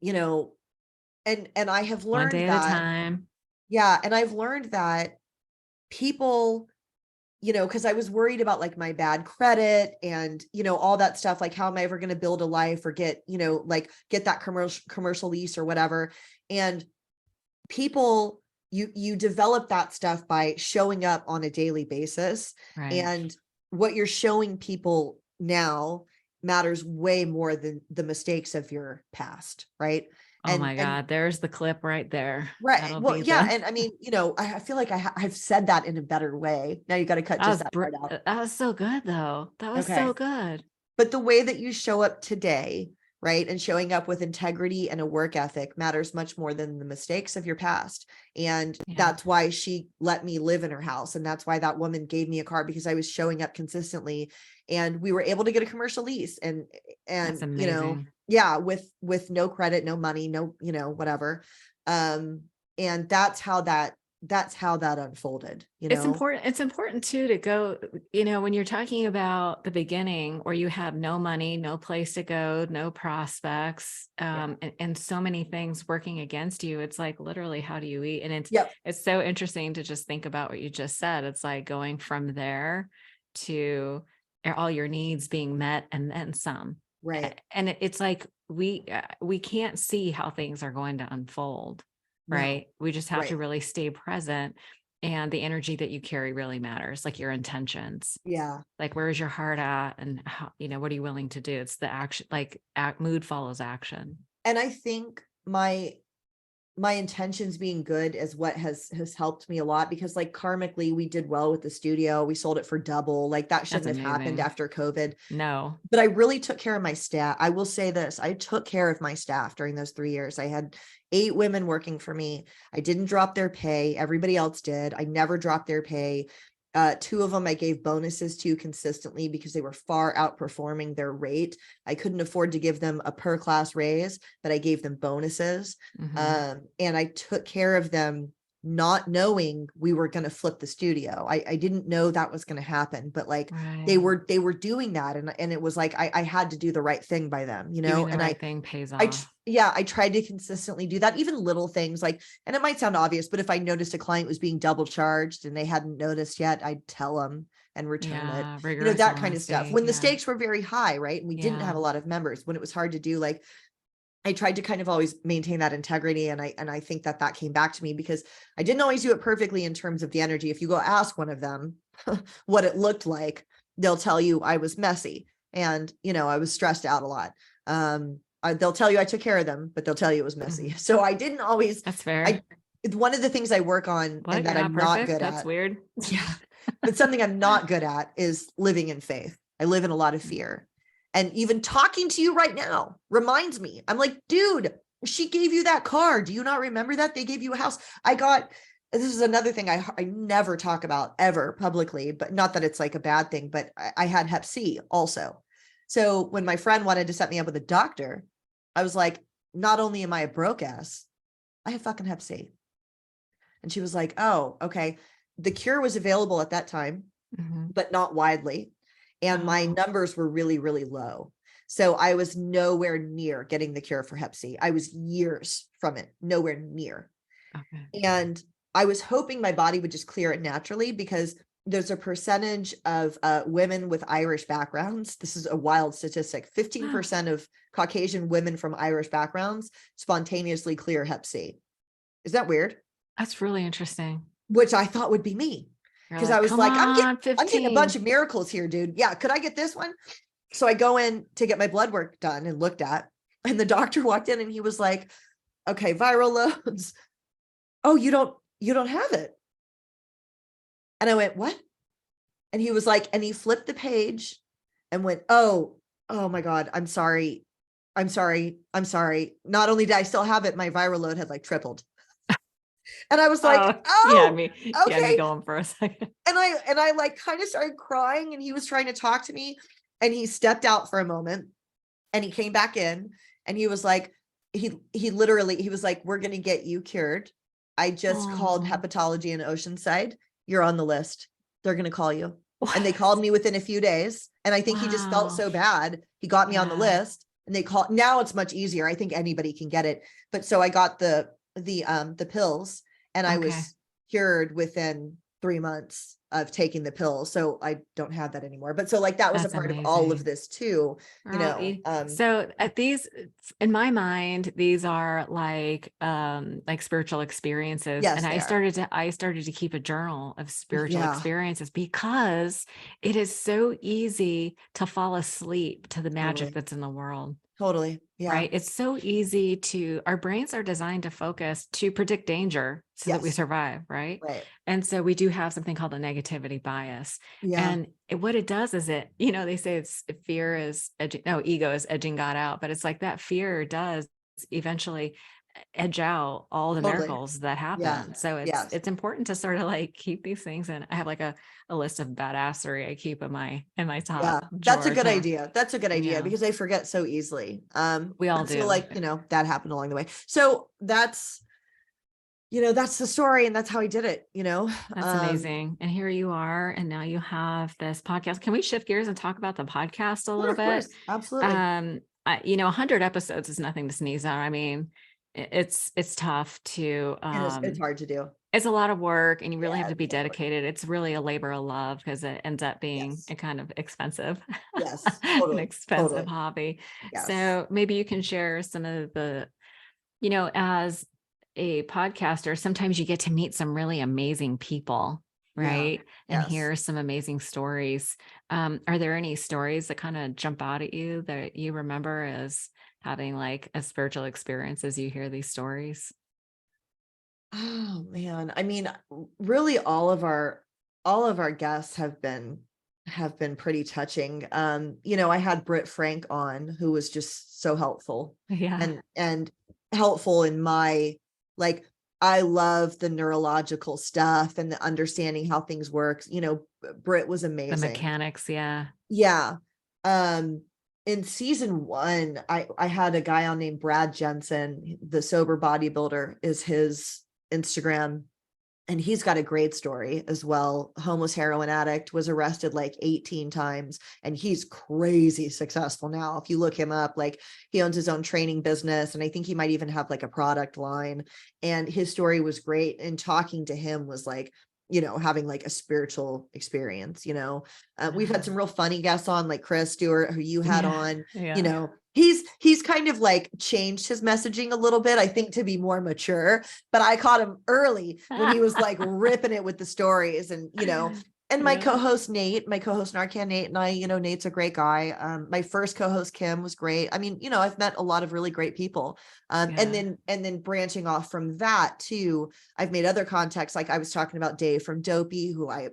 and I have learned 1 day at a time. Yeah. And I've learned that people, because I was worried about like my bad credit and, all that stuff, like how am I ever going to build a life or get, get that commercial lease or whatever. And people, you develop that stuff by showing up on a daily basis. Right. And what you're showing people now matters way more than the mistakes of your past. Right. Oh my And God, there's the clip right there. right. That'll Well, be yeah. the, And I mean, I feel like I've said that in a better way. Now you got to cut just that part out. that was so good though. That was Okay. so good. But the way that you show up today, right, and showing up with integrity and a work ethic matters much more than the mistakes of your past. And Yeah. that's why she let me live in her house. And that's why that woman gave me a car, because I was showing up consistently, and we were able to get a commercial lease That's and amazing. yeah, with no credit, no money, no, whatever. And that's how that unfolded. It's important too to go, when you're talking about the beginning where you have no money, no place to go, no prospects, Yeah. and so many things working against you. It's like, literally, how do you eat? And Yep. it's so interesting to just think about what you just said. It's like going from there to all your needs being met and then some. Right. And it's like, we can't see how things are going to unfold. No. Right. We just have to Right. really stay present. And the energy that you carry really matters, like your intentions. Yeah. Like, where is your heart at? And how, what are you willing to do? It's the action, like mood follows action. And I think my intentions being good is what has helped me a lot, because like karmically we did well with the studio. We sold it for double. Like that shouldn't That's have happened amazing. after COVID. No. But I really took care of my staff. I will say this, I took care of my staff during those 3 years. I had 8 women working for me. I didn't drop their pay. Everybody else did. I never dropped their pay. 2 of them I gave bonuses to consistently because they were far outperforming their rate. I couldn't afford to give them a per class raise, but I gave them bonuses. Mhm. And I took care of them, not knowing we were going to flip the studio. I didn't know that was going to happen, but like they Right. were doing that. And it was like, I had to do the right thing by them, Doing the and right thing pays I, off. yeah, I tried to consistently do that, even little things like, and it might sound obvious, but if I noticed a client was being double charged and they hadn't noticed yet, I'd tell them and return it, Yeah. Rigorous that kind of stuff. honesty. When the Yeah. stakes were very high, right? And we didn't have Yeah. a lot of members, when it was hard to do, like I tried to kind of always maintain that integrity. And I think that came back to me because I didn't always do it perfectly in terms of the energy. If you go ask one of them what it looked like, they'll tell you I was messy and, I was stressed out a lot. They'll tell you I took care of them, but they'll tell you it was messy. Mhm. So I didn't always, That's fair. one of the things I work on What? and You're that not I'm not perfect? good That's at. weird. Yeah. But something I'm not good at is living in faith. I live in a lot of fear. And even talking to you right now reminds me, I'm like, dude, she gave you that car. Do you not remember that? They gave you a house. This is another thing I never talk about ever publicly, but not that it's like a bad thing, but I had Hep C also. So when my friend wanted to set me up with a doctor, I was like, not only am I a broke ass, I have fucking Hep C. And she was like, oh, okay. The cure was available at that time, Mhm. but not widely. And my Oh, numbers were really, really low. So I was nowhere near getting the cure for Hep C. I was years from it, nowhere near. okay. And I was hoping my body would just clear it naturally, because there's a percentage of women with Irish backgrounds. This is a wild statistic. 15% of Caucasian women from Irish backgrounds spontaneously clear Hep C. Is that weird? That's really interesting. Which I thought would be me. You're Because I like, was come like, on, I'm getting a bunch 15. of miracles here, dude. Yeah, could I get this one? So I go in to get my blood work done and looked at, and the doctor walked in and he was like, okay, viral loads. Oh, you don't have it. And I went, what? And he was like, and he flipped the page and went, oh my God, I'm sorry. I'm sorry. I'm sorry. Not only did I still have it, my viral load had like tripled. And I was like, Oh, oh, you had me okay. going for a second. And I like kind of started crying, and he was trying to talk to me, and he stepped out for a moment and he came back in, and he was like, he literally, he was like, we're going to get you cured. I just called Oh, hepatology in Oceanside. You're on the list. They're going to call you. And they what? called me within a few days. And I think he just felt Wow. so bad. He got me on the Yeah. list, and they called. Now it's much easier. I think anybody can get it. But so I got the pills, and I Okay. was cured within 3 months. taking the pill. So I don't have that anymore. But so like that was a That's part of all of amazing. this too, you know. So at these, in my mind, these are like spiritual experiences. Yes, And they are. I started to keep a journal of spiritual Yeah, experiences because it is so easy to fall asleep to the magic totally. that's in the world. Totally. Yeah. Right. It's so easy our brains are designed to focus to predict danger so that we Yes. survive. Right. Right. And so we do have something called a negativity bias. Yeah. And what it does is they say fear is, ego is edging God out, but it's like that fear does eventually edge out all the Totally. miracles that Yeah. happen. So Yes. it's important to sort of like keep these things. And I have like a list of badassery I keep in my top Yeah. That's a drawer good to, idea. That's a good idea yeah, because I forget so easily. we all But so do. like, you know, that happened along the way. So that's, you know, that's the story and that's how I did it, you know. That's amazing. And here you are. And now you have this podcast. Can we shift gears and talk about the podcast a Sure, little of bit? course. Absolutely. 100 episodes is nothing to sneeze at. I mean, it's tough to, It is, it's hard to do. it's a lot of work and you really have Yeah, to it's be a lot of work. dedicated. It's really a labor of love because it ends up being Yes. a kind of expensive, Yes. an Totally. expensive Totally. hobby. Yes. So maybe you can share some of the, as a podcaster, sometimes you get to meet some really amazing people, Yeah. right? And Yes. hear some amazing stories. Are there any stories that kind of jump out at you that you remember as having like a spiritual experience as you hear these stories? Oh man. I mean, really all of our guests have been pretty touching. You know, I had Britt Frank on who was just so helpful Yeah. and helpful in my like I love the neurological stuff and the understanding how things work. You know, Britt was The amazing. mechanics. Yeah. Yeah. Um, in season one, I had a guy on named Brad Jensen, the sober bodybuilder is his Instagram, and he's got a great story as well. Homeless heroin addict, was arrested like 18 times, and he's crazy successful now. If you look him up, like he owns his own training business, and I think he might even have like a product line. And his story was great. And talking to him was like, you know, having like a spiritual experience, you know. We've had some real funny guests on, like Chris Stewart, who you had Yeah. on, you Yeah. know, he's kind of like changed his messaging a little bit, I think, to be more mature, but I caught him early when he was like ripping it with the stories. And, you know, and my Yeah. co-host Nate, my co-host Narcan Nate, and I, you know, Nate's a great guy. My first co-host Kim was great. I mean, you know, I've met a lot of really great people. Yeah. And then branching off from that too, I've made other contacts. Like I was talking about Dave from Dopey, who I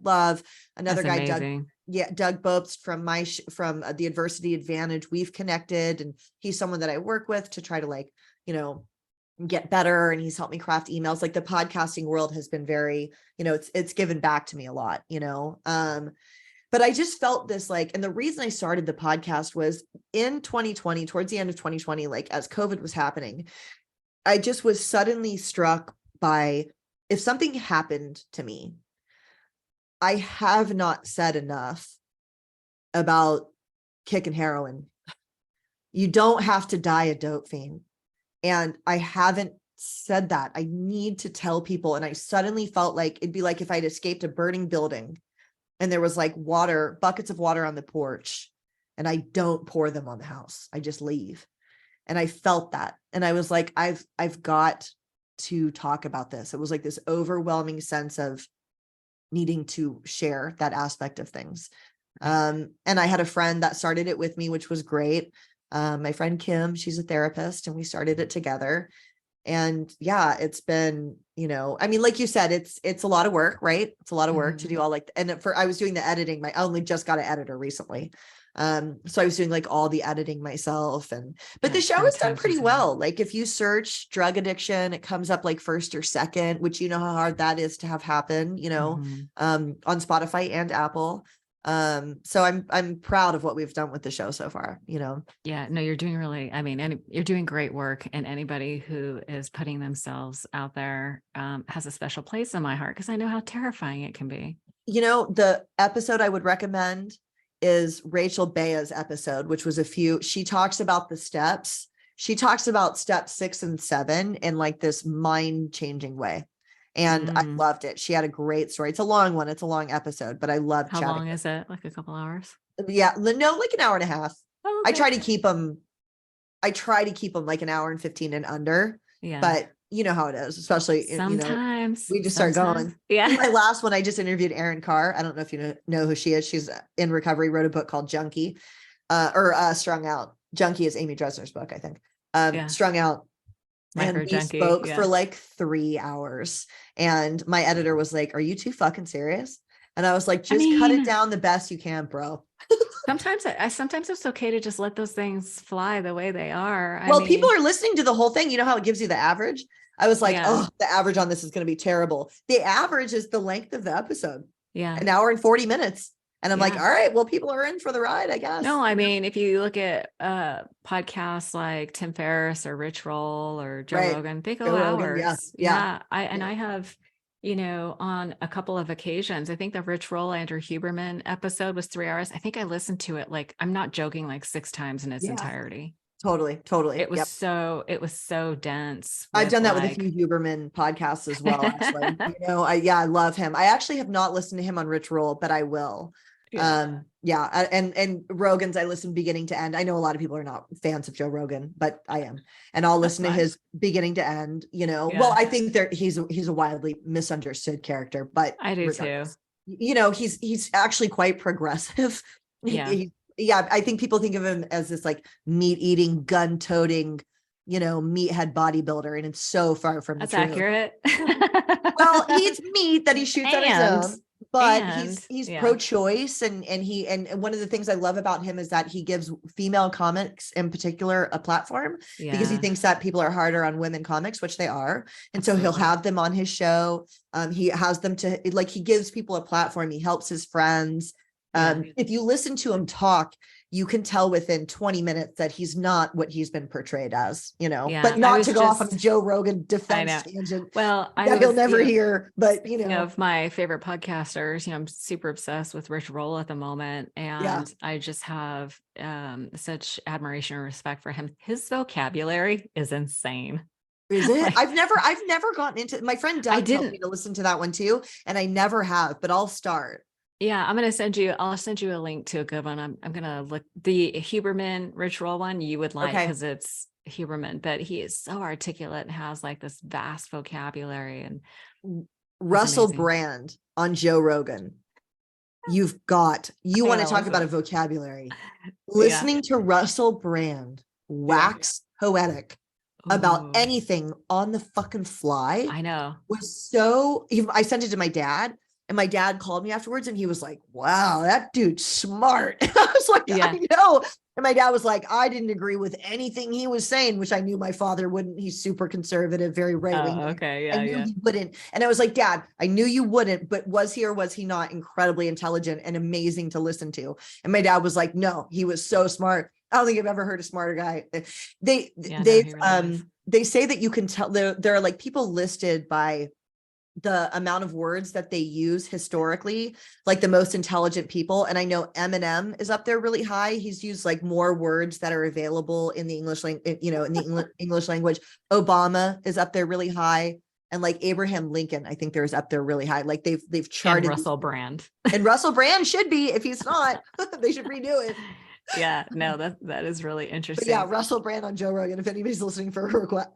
love. Another That's guy, amazing. Doug Bopst from from the Adversity Advantage. We've connected, and he's someone that I work with to try to like, you know, get better, and he's helped me craft emails. Like the podcasting world has been very, you know, it's given back to me a lot, you know. But I just felt this like, and the reason I started the podcast was in 2020, towards the end of 2020, like as COVID was happening, I just was suddenly struck by, if something happened to me, I have not said enough about kick and heroin. You don't have to die a dope fiend. And I haven't said that. I need to tell people. And I suddenly felt like it'd be like if I'd escaped a burning building and there was like water, buckets of water on the porch, and I don't pour them on the house. I just leave. And I felt that. And I was like, I've got to talk about this. It was like this overwhelming sense of needing to share that aspect of things. And I had a friend that started it with me, which was great. My friend Kim, she's a therapist, and we started it together. And yeah, it's been, you know, I mean, like you said, it's a lot of work, right? It's a lot of work to do all like, and I was doing the editing. I only just got an editor recently. So I was doing like all the editing myself, but the That's show is done time pretty consuming. well. Like if you search drug addiction, it comes up like first or second, which you know how hard that is to have happen, you know, Mhm. on Spotify and Apple. So I'm proud of what we've done with the show so far, you know. Yeah, no, you're doing really, I mean, you're doing great work, and anybody who is putting themselves out there has a special place in my heart because I know how terrifying it can be. You know, the episode I would recommend is Rachel Bea's episode, which was she talks about the steps. She talks about step 6 and 7 in like this mind changing way. And I loved it. She had a great story. It's a long one. It's a long episode, but I love How chatting. long is it? Like a couple hours? Yeah. No, like an hour and a half. Oh, okay. I try to keep them like an hour and 15 and under. Yeah. But you know how it is, especially, sometimes we just start going. Yeah. In my last one, I just interviewed Erin Carr. I don't know if you know who she is. She's in recovery, wrote a book called Junkie, or Strung Out. Junkie is Amy Dresner's book, I think. Strung Out. And we spoke for like 3 hours. And my editor was like, "Are you too fucking serious?" And I was like, just cut it down the best you can, bro. Sometimes it's okay to just let those things fly the way they are. People are listening to the whole thing. You know how it gives you the average? I was like, oh, the average on this is going to be terrible. The average is the length of the episode. Yeah. An hour and 40 minutes. And I'm like, all right, well, people are in for the ride, I guess. No, I mean, if you look at podcasts like Tim Ferriss or Rich Roll or Joe Rogan, they go hours. Yeah. I have, on a couple of occasions, I think the Rich Roll Andrew Huberman episode was 3 hours. I think I listened to it, like, I'm not joking, like 6 times in its entirety. Totally. It was so dense. I've done that with a few Huberman podcasts as well. Actually, I love him. I actually have not listened to him on Rich Roll, but I will. And Rogan's I listen beginning to end. I know a lot of people are not fans of Joe Rogan, but I am, and I'll listen to his beginning to end. Well, I think he's a wildly misunderstood character, but I do too. He's actually quite progressive. I think people think of him as this like meat eating, gun toting, meathead bodybuilder, and it's so far from that's the truth. accurate. Well, he eats meat that he shoots on his own. But he's pro-choice, and one of the things I love about him is that he gives female comics in particular a platform, because he thinks that people are harder on women comics, which they are. And so he'll have them on his show. He has them to, like, he gives people a platform. He helps his friends. If you listen to him talk, you can tell within 20 minutes that he's not what he's been portrayed as, but not to go off on a Joe Rogan defense tangent. Well, he'll never hear, but of my favorite podcasters, I'm super obsessed with Rich Roll at the moment. And I just have such admiration and respect for him. His vocabulary is insane. Is it? I've never gotten into, my friend Doug told me to listen to that one too. And I never have, but I'll start. Yeah, I'll send you a link to a good one. I'm going to look, the Huberman Rich Roll one you would like, because it's Huberman, but he is so articulate and has like this vast vocabulary. And Russell Brand on Joe Rogan. You want to talk about a vocabulary. Listening to Russell Brand wax poetic about anything on the fucking fly. I know. I sent it to my dad. And my dad called me afterwards and he was like, wow, that dude's smart. I was like, I know. And my dad was like, I didn't agree with anything he was saying, which I knew my father wouldn't. He's super conservative, very right-wing. Okay. I knew he wouldn't. And I was like, Dad, I knew you wouldn't, but was he or was he not incredibly intelligent and amazing to listen to? And my dad was like, no, he was so smart. I don't think I've ever heard a smarter guy. They say that you can tell there are like people listed by the amount of words that they use historically, like the most intelligent people. And I know Eminem is up there really high. He's used like more words that are available in the English language, English language. Obama is up there really high. And like Abraham Lincoln, I think there's up there really high. Like they've charted. And Russell Brand. And Russell Brand should be, if he's not, they should redo it. Yeah, no, that is really interesting. But Russell Brand on Joe Rogan. If anybody's listening for a request,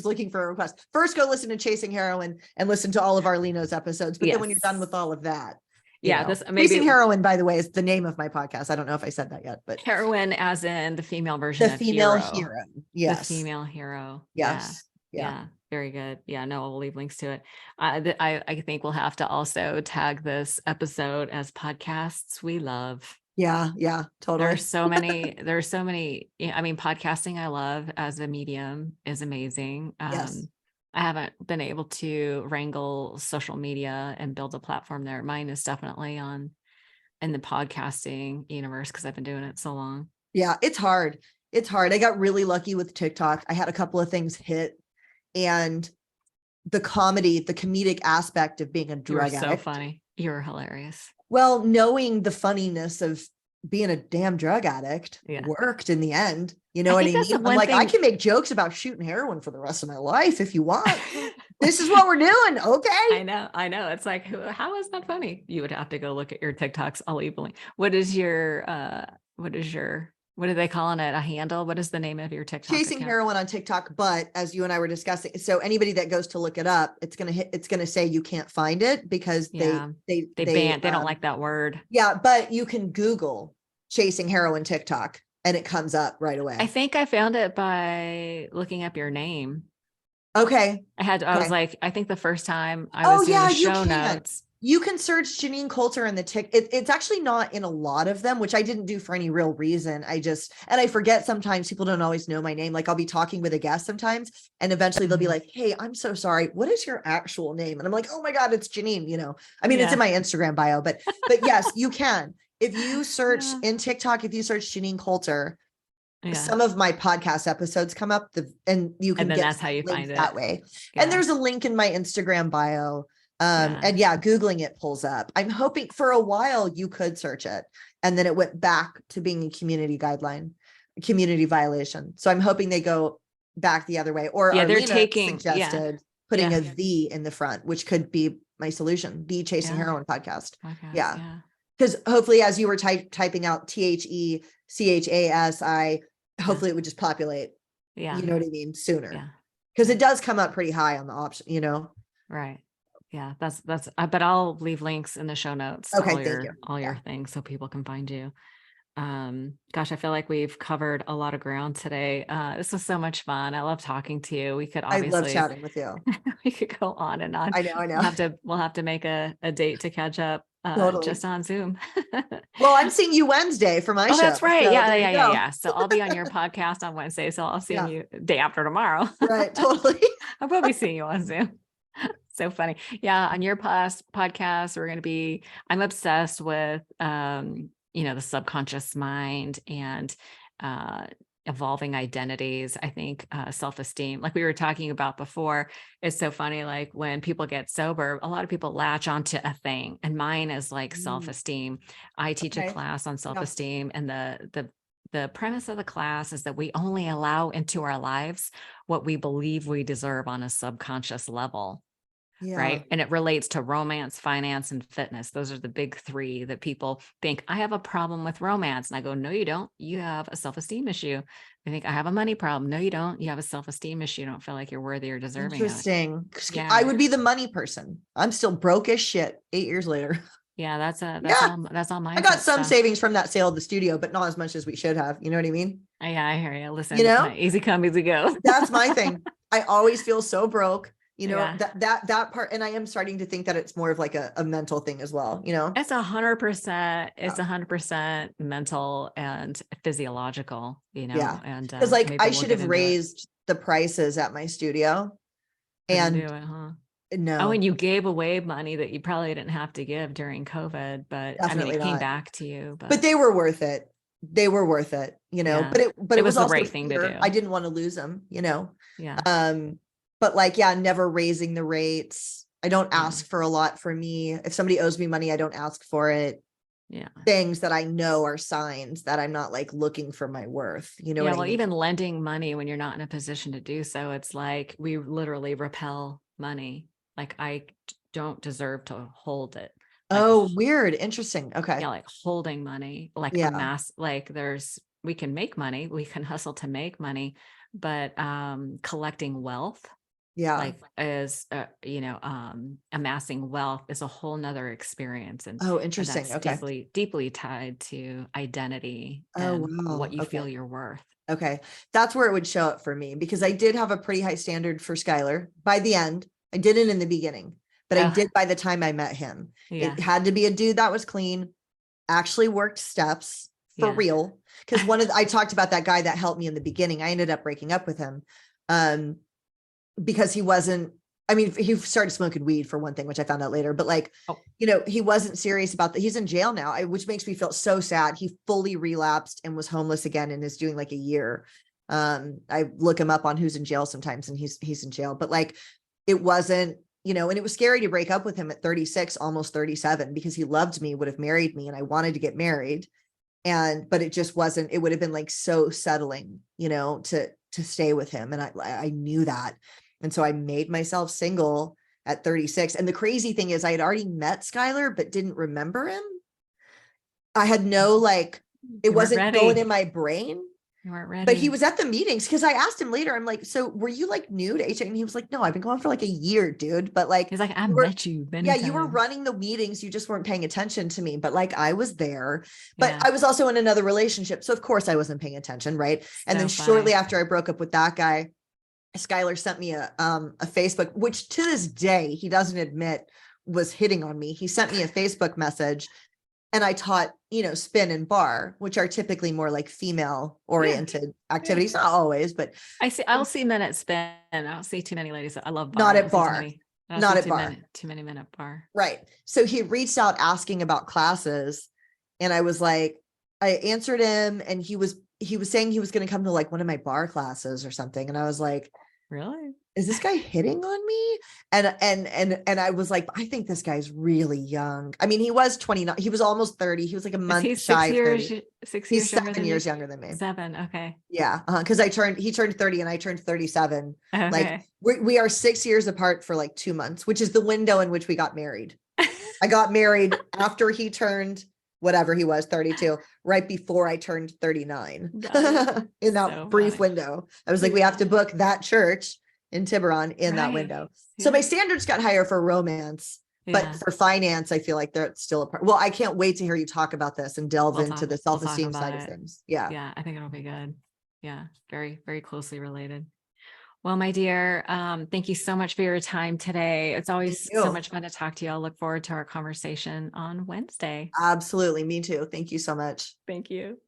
looking for a request, first go listen to Chasing Heroin and listen to all of Arleno's episodes. But then when you're done with all of that, Chasing Heroin, by the way, is the name of my podcast. I don't know if I said that yet, but Heroin, as in the female version of female hero. Yes, the female hero. Yes. Yeah. Very good. Yeah, no, we'll leave links to it. I think we'll have to also tag this episode as podcasts we love. Yeah, totally. There's so many, I mean, podcasting I love as a medium is amazing. Yes. I haven't been able to wrangle social media and build a platform there. Mine is definitely in the podcasting universe because I've been doing it so long. Yeah, it's hard. I got really lucky with TikTok. I had a couple of things hit, and the comedic aspect of being a drug addict. So funny. You're hilarious. Well, knowing the funniness of being a damn drug addict worked in the end. You know what I mean? I'm like, I can make jokes about shooting heroin for the rest of my life if you want. This is what we're doing. Okay. I know. It's like, how is that funny? You would have to go look at your TikToks. I'll leave a link. What is your, what are they calling it? A handle? What is the name of your TikTok Chasing account? Heroin on TikTok. But as you and I were discussing, so anybody that goes to look it up, it's going to say you can't find it because Yeah. they They don't like that word. Yeah. But you can Google Chasing Heroin TikTok and it comes up right away. I think I found it by looking up your name. Okay. I was like, I think the first time I Oh was doing yeah, the you show can. notes. You can search Jeannine Coulter in the it's actually not in a lot of them, which I didn't do for any real reason. And I forget sometimes people don't always know my name. Like I'll be talking with a guest sometimes and eventually they'll be like, hey, I'm so sorry. What is your actual name? And I'm like, oh my God, it's Jeannine, I mean, it's in my Instagram bio, but yes, you can. If you search in TikTok, if you search Jeannine Coulter, some of my podcast episodes come up and you can and then get that's how you find it that way. And there's a link in my Instagram bio. And Googling it pulls up. I'm hoping for a while you could search it and then it went back to being a community violation. So I'm hoping they go back the other way, or they're suggested putting a V in the front, which could be my solution, the Chasing Heroin podcast. Yeah. Because hopefully as you were typing out THECHASI, hopefully it would just populate. Yeah. You know what I mean? Sooner. Yeah. Because it does come up pretty high on the option, Right. Yeah, that's, but I'll leave links in the show notes. Okay. All your things so people can find you. Gosh, I feel like we've covered a lot of ground today. This was so much fun. I love talking to you. We could obviously, I love chatting with you. We could go on and on. I know. We'll have to make a date to catch up just on Zoom. Well, I'm seeing you Wednesday for my show. That's right. So yeah. So I'll be on your podcast on Wednesday. So I'll see you day after tomorrow. Right. Totally. I'll probably see you on Zoom. So funny. Yeah. On your podcast, I'm obsessed with, the subconscious mind and, evolving identities. I think, self-esteem, like we were talking about before, is so funny. Like when people get sober, a lot of people latch onto a thing, and mine is like self-esteem. I teach a class on self-esteem, and the premise of the class is that we only allow into our lives what we believe we deserve on a subconscious level. Yeah. Right. And it relates to romance, finance, and fitness. Those are the big three that people think. I have a problem with romance. And I go, no, you don't. You have a self-esteem issue. I think I have a money problem. No, you don't. You have a self-esteem issue. You don't feel like you're worthy or deserving. Interesting. Yeah. I would be the money person. I'm still broke as shit 8 years later. Yeah, that's all mine. I got some savings from that sale of the studio, but not as much as we should have. You know what I mean? Yeah, I hear you. Listen, easy come, easy go. That's my thing. I always feel so broke. That part. And I am starting to think that it's more of like a mental thing as well. It's 100%. It's 100% mental and physiological, and because I should have raised the prices at my studio and no. Oh, and you gave away money that you probably didn't have to give during COVID, but definitely it came back to you, but they were worth it. But it was the also right thing to do. I didn't want to lose them, Yeah. But never raising the rates. I don't ask for a lot for me. If somebody owes me money, I don't ask for it. Yeah. Things that I know are signs that I'm not looking for my worth. What I mean? Even lending money when you're not in a position to do so, it's like we literally repel money. Like I don't deserve to hold it. Weird. Interesting. Okay. Yeah. Like holding money, we can make money. We can hustle to make money, but, collecting wealth, amassing wealth is a whole nother experience. And interesting. And that's deeply tied to identity and what you feel you're worth. Okay. That's where it would show up for me, because I did have a pretty high standard for Skylar by the end. I didn't in the beginning, but I did by the time I met him. It had to be a dude that was clean, actually worked steps for real. Because I talked about that guy that helped me in the beginning. I ended up breaking up with him because he started smoking weed for one thing, which I found out later, but he wasn't serious about that. He's in jail now, which makes me feel so sad. He fully relapsed and was homeless again and is doing a year. I look him up on who's in jail sometimes, and he's in jail, but it wasn't, and it was scary to break up with him at 36, almost 37, because he loved me, would have married me, and I wanted to get married. But it just wasn't, it would have been so settling, to stay with him. And I knew that. And so I made myself single at 36. And the crazy thing is I had already met Skylar, but didn't remember him. I had no, like, it You weren't wasn't going ready. in my brain. You weren't But he ready. was at the meetings because I asked him later, I'm like, so were you like new to HA? And he was like, no, I've been going for like a year, dude. But like, He's like, I you were, met you many yeah, you were times. running the meetings. You just weren't paying attention to me. But like, I was there, but Yeah. I was also in another relationship. So of course I wasn't paying attention. Right. And then So shortly funny. after I broke up with that guy, Skylar sent me a Facebook, which to this day, he doesn't admit was hitting on me. He sent me a Facebook message, and I taught, spin and bar, which are typically more like female oriented Yeah. activities. Not always, but I'll see men at spin. I don't see too many ladies. I love bar. not I don't at see too bar, many. I don't not see at bar. too many men at bar. Right. So he reached out asking about classes, and I was like, I answered him, and he was saying he was going to come to like one of my bar classes or something. And I was like, Really? is this guy hitting on me? And I was like, I think this guy's really young. I mean, he was 29. He was almost 30. He was like a Is he month shy of 30. 6 years He's younger 7 than you? years younger than me. 7. Okay. Yeah. Because he turned 30 and I turned 37. Like Okay. we are 6 years apart for like 2 months, which is the window in which we got married. I got married after he turned whatever he was, 32, right before I turned 39. In that So brief funny. window. I was like, we have to book that church in Tiburon in that Right. window. So Yeah. my standards got higher for romance, but Yeah. for finance, I feel like they're still apart. Well, I can't wait to hear you talk about this and delve into the We'll talk self-esteem about side of it. things. Yeah. Yeah. I think it'll be good. Yeah. Very, very closely related. Well, my dear, thank you so much for your time today. It's Thank always so you. much fun to talk to you. I'll look forward to our conversation on Wednesday. Absolutely. Me too. Thank you so much. Thank you.